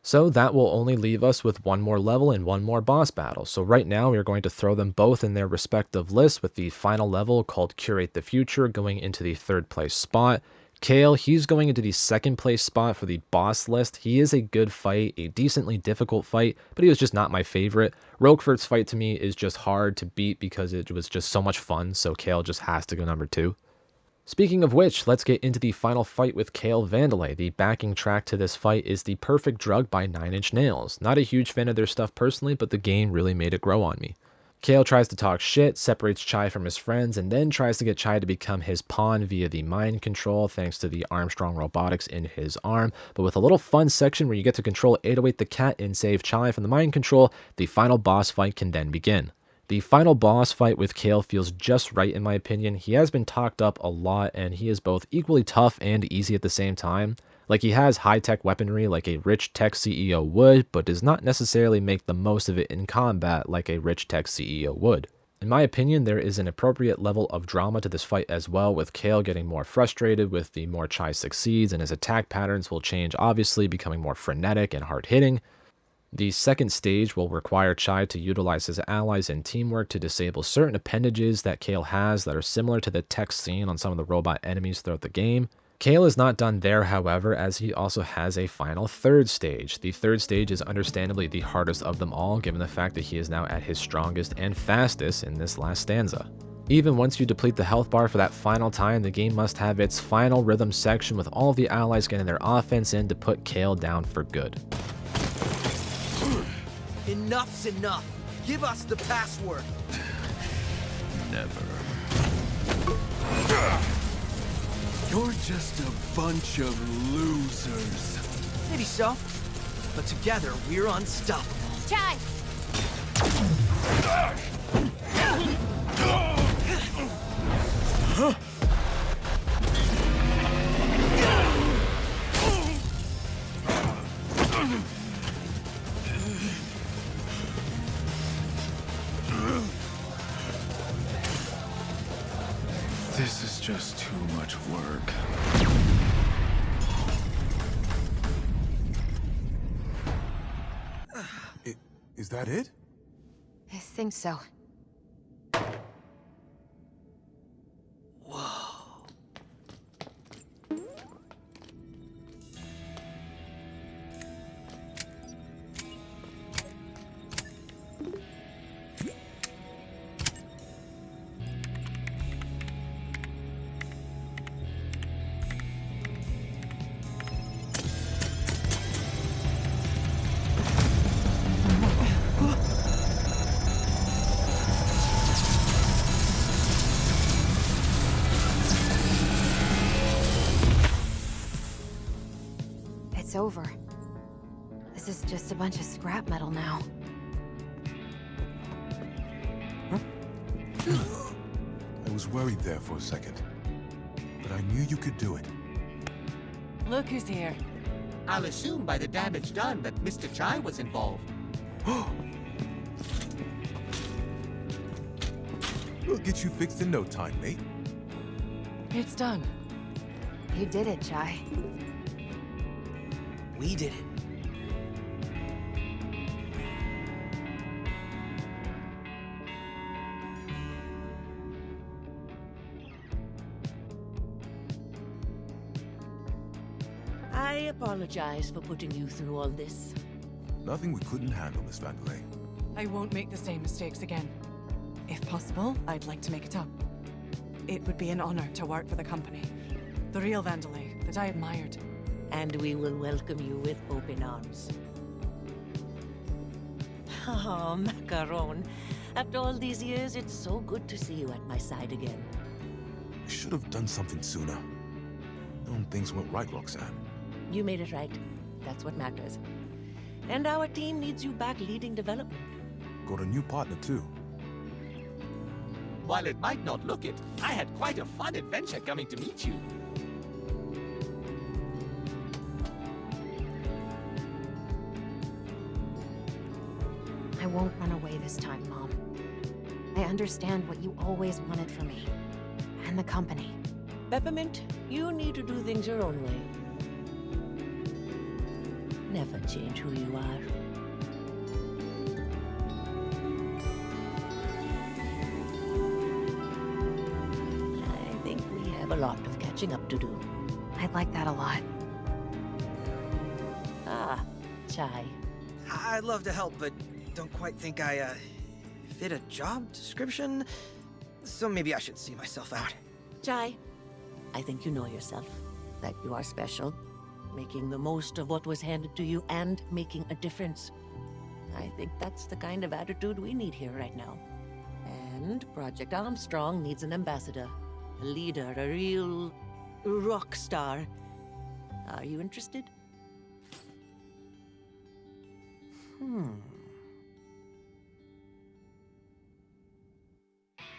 So that will only leave us with one more level and one more boss battle. So right now we are going to throw them both in their respective lists, with the final level called Curate the Future going into the 3rd place spot. Kale, he's going into the 2nd place spot for the boss list. He is a good fight, a decently difficult fight, but he was just not my favorite. Roquefort's fight to me is just hard to beat because it was just so much fun, so Kale just has to go number 2. Speaking of which, let's get into the final fight with Kale Vandelay. The backing track to this fight is The Perfect Drug by 9 Inch Nails. Not a huge fan of their stuff personally, but the game really made it grow on me. Kale tries to talk shit, separates Chai from his friends, and then tries to get Chai to become his pawn via the mind control thanks to the Armstrong robotics in his arm. But with a little fun section where you get to control 808 the cat and save Chai from the mind control, the final boss fight can then begin. The final boss fight with Kale feels just right in my opinion. He has been talked up a lot and he is both equally tough and easy at the same time. Like, he has high-tech weaponry like a rich tech CEO would, but does not necessarily make the most of it in combat like a rich tech CEO would. In my opinion, there is an appropriate level of drama to this fight as well, with Kale getting more frustrated with the more Chai succeeds, and his attack patterns will change, obviously becoming more frenetic and hard-hitting. The 2nd stage will require Chai to utilize his allies and teamwork to disable certain appendages that Kale has that are similar to the tech seen on some of the robot enemies throughout the game. Kale is not done there, however, as he also has a final 3rd stage. The 3rd stage is understandably the hardest of them all, given the fact that he is now at his strongest and fastest in this last stanza. Even once you deplete the health bar for that final time, the game must have its final rhythm section with all of the allies getting their offense in to put Kale down for good. Enough's enough. Give us the password. Never. You're just a bunch of losers. Maybe so, but together we're unstoppable. Chai! This is just too much work. Is that it? I think so. It's over. This is just a bunch of scrap metal now. I was worried there for a second, but I knew you could do it. Look who's here. I'll assume by the damage done that Mr. Chai was involved. We'll get you fixed in no time, mate. It's done. You did it, Chai. We did it. I apologize for putting you through all this. Nothing we couldn't handle, Miss Vandelay. I won't make the same mistakes again. If possible, I'd like to make it up. It would be an honor to work for the company. The real Vandelay that I admired. And we will welcome you with open arms. Oh, Macaron. After all these years, it's so good to see you at my side again. You should have done something sooner. Known things went right, Roxanne. You made it right. That's what matters. And our team needs you back leading development. Got a new partner, too. While it might not look it, I had quite a fun adventure coming to meet you. I won't run away this time, Mom. I understand what you always wanted for me. And the company. Peppermint, you need to do things your own way. Never change who you are. I think we have a lot of catching up to do. I'd like that a lot. Ah, Chai. I'd love to help, but don't quite think I, fit a job description. So maybe I should see myself out. Chai, I think you know yourself, that you are special, making the most of what was handed to you and making a difference. I think that's the kind of attitude we need here right now. And Project Armstrong needs an ambassador, a leader, a real rock star. Are you interested?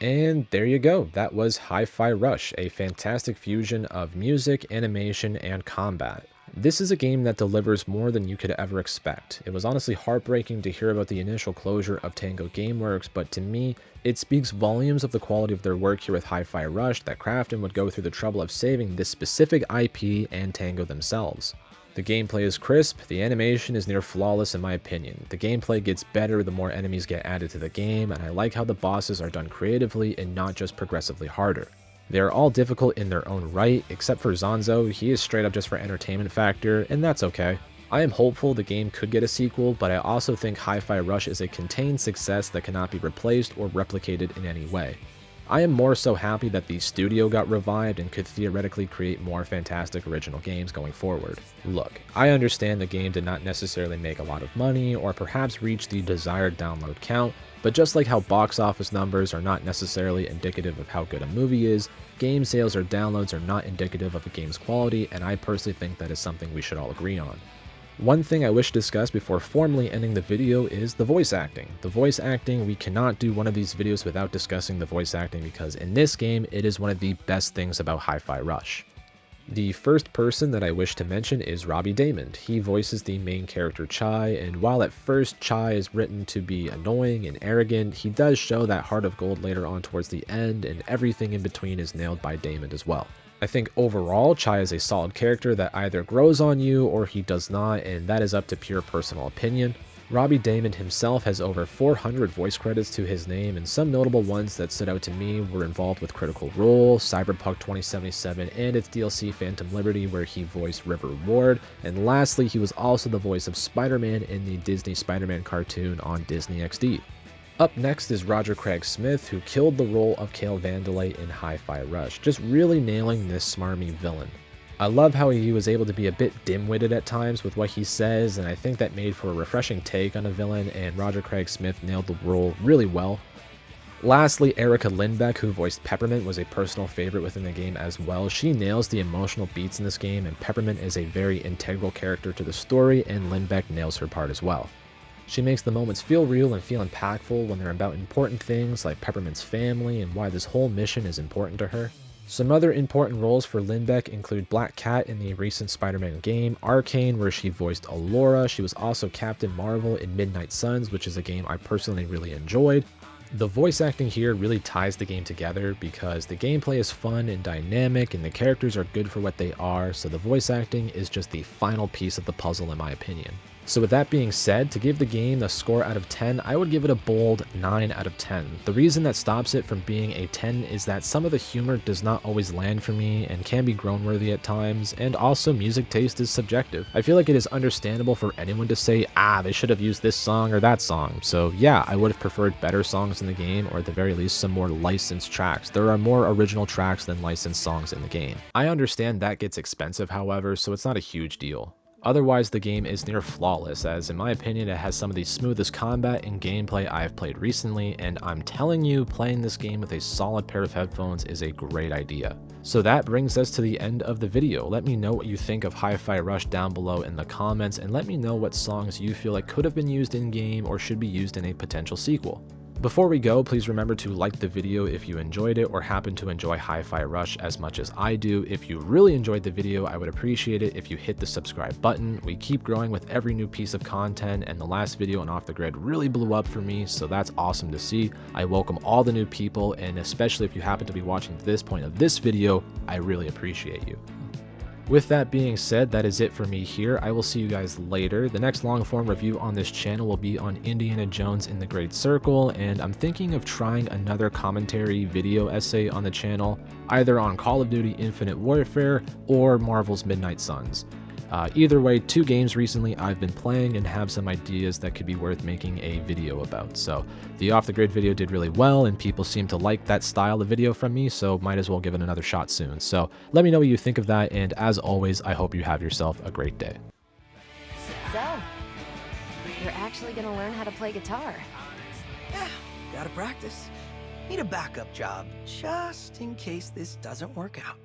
And there you go, that was Hi-Fi Rush, a fantastic fusion of music, animation, and combat. This is a game that delivers more than you could ever expect. It was honestly heartbreaking to hear about the initial closure of Tango Gameworks, but to me, it speaks volumes of the quality of their work here with Hi-Fi Rush that Krafton would go through the trouble of saving this specific IP and Tango themselves. The gameplay is crisp, the animation is near flawless in my opinion. The gameplay gets better the more enemies get added to the game, and I like how the bosses are done creatively and not just progressively harder. They are all difficult in their own right, except for Zanzo. He is straight up just for entertainment factor, and that's okay. I am hopeful the game could get a sequel, but I also think Hi-Fi Rush is a contained success that cannot be replaced or replicated in any way. I am more so happy that the studio got revived and could theoretically create more fantastic original games going forward. Look, I understand the game did not necessarily make a lot of money or perhaps reach the desired download count, but just like how box office numbers are not necessarily indicative of how good a movie is, game sales or downloads are not indicative of a game's quality, and I personally think that is something we should all agree on. One thing I wish to discuss before formally ending the video is the voice acting. The voice acting, we cannot do one of these videos without discussing the voice acting because in this game, it is one of the best things about Hi-Fi Rush. The first person that I wish to mention is Robbie Daymond. He voices the main character Chai, and while at first Chai is written to be annoying and arrogant, he does show that heart of gold later on towards the end, and everything in between is nailed by Daymond as well. I think overall, Chai is a solid character that either grows on you or he does not, and that is up to pure personal opinion. Robbie Daymond himself has over 400 voice credits to his name, and some notable ones that stood out to me were involved with Critical Role, Cyberpunk 2077, and its DLC Phantom Liberty where he voiced River Ward, and lastly, he was also the voice of Spider-Man in the Disney Spider-Man cartoon on Disney XD. Up next is Roger Craig Smith, who killed the role of Cale Vandelay in Hi-Fi Rush, just really nailing this smarmy villain. I love how he was able to be a bit dim-witted at times with what he says, and I think that made for a refreshing take on a villain, and Roger Craig Smith nailed the role really well. Lastly, Erica Lindbeck, who voiced Peppermint, was a personal favorite within the game as well. She nails the emotional beats in this game, and Peppermint is a very integral character to the story, and Lindbeck nails her part as well. She makes the moments feel real and feel impactful when they're about important things like Peppermint's family and why this whole mission is important to her. Some other important roles for Lindbeck include Black Cat in the recent Spider-Man game, Arcane where she voiced Allura. She was also Captain Marvel in Midnight Suns, which is a game I personally really enjoyed. The voice acting here really ties the game together because the gameplay is fun and dynamic and the characters are good for what they are, so the voice acting is just the final piece of the puzzle in my opinion. So with that being said, to give the game a score out of 10, I would give it a bold 9 out of 10. The reason that stops it from being a 10 is that some of the humor does not always land for me and can be groan-worthy at times, and also music taste is subjective. I feel like it is understandable for anyone to say, they should have used this song or that song. So yeah, I would have preferred better songs in the game, or at the very least some more licensed tracks. There are more original tracks than licensed songs in the game. I understand that gets expensive, however, so it's not a huge deal. Otherwise, the game is near flawless, as in my opinion it has some of the smoothest combat and gameplay I have played recently, and I'm telling you, playing this game with a solid pair of headphones is a great idea. So that brings us to the end of the video. Let me know what you think of Hi-Fi Rush down below in the comments, and let me know what songs you feel like could have been used in-game or should be used in a potential sequel. Before we go, please remember to like the video if you enjoyed it or happen to enjoy Hi-Fi Rush as much as I do. If you really enjoyed the video, I would appreciate it if you hit the subscribe button. We keep growing with every new piece of content, and the last video on Off the Grid really blew up for me, so that's awesome to see. I welcome all the new people, and especially if you happen to be watching to this point of this video, I really appreciate you. With that being said, that is it for me here. I will see you guys later. The next long form review on this channel will be on Indiana Jones in the Great Circle, and I'm thinking of trying another commentary video essay on the channel, either on Call of Duty Infinite Warfare or Marvel's Midnight Suns. Either way, 2 games recently I've been playing and have some ideas that could be worth making a video about. So the Off the Grid video did really well and people seem to like that style of video from me, so might as well give it another shot soon. So let me know what you think of that, and as always, I hope you have yourself a great day. So, you're actually gonna learn how to play guitar? Yeah, gotta practice. Need a backup job, just in case this doesn't work out.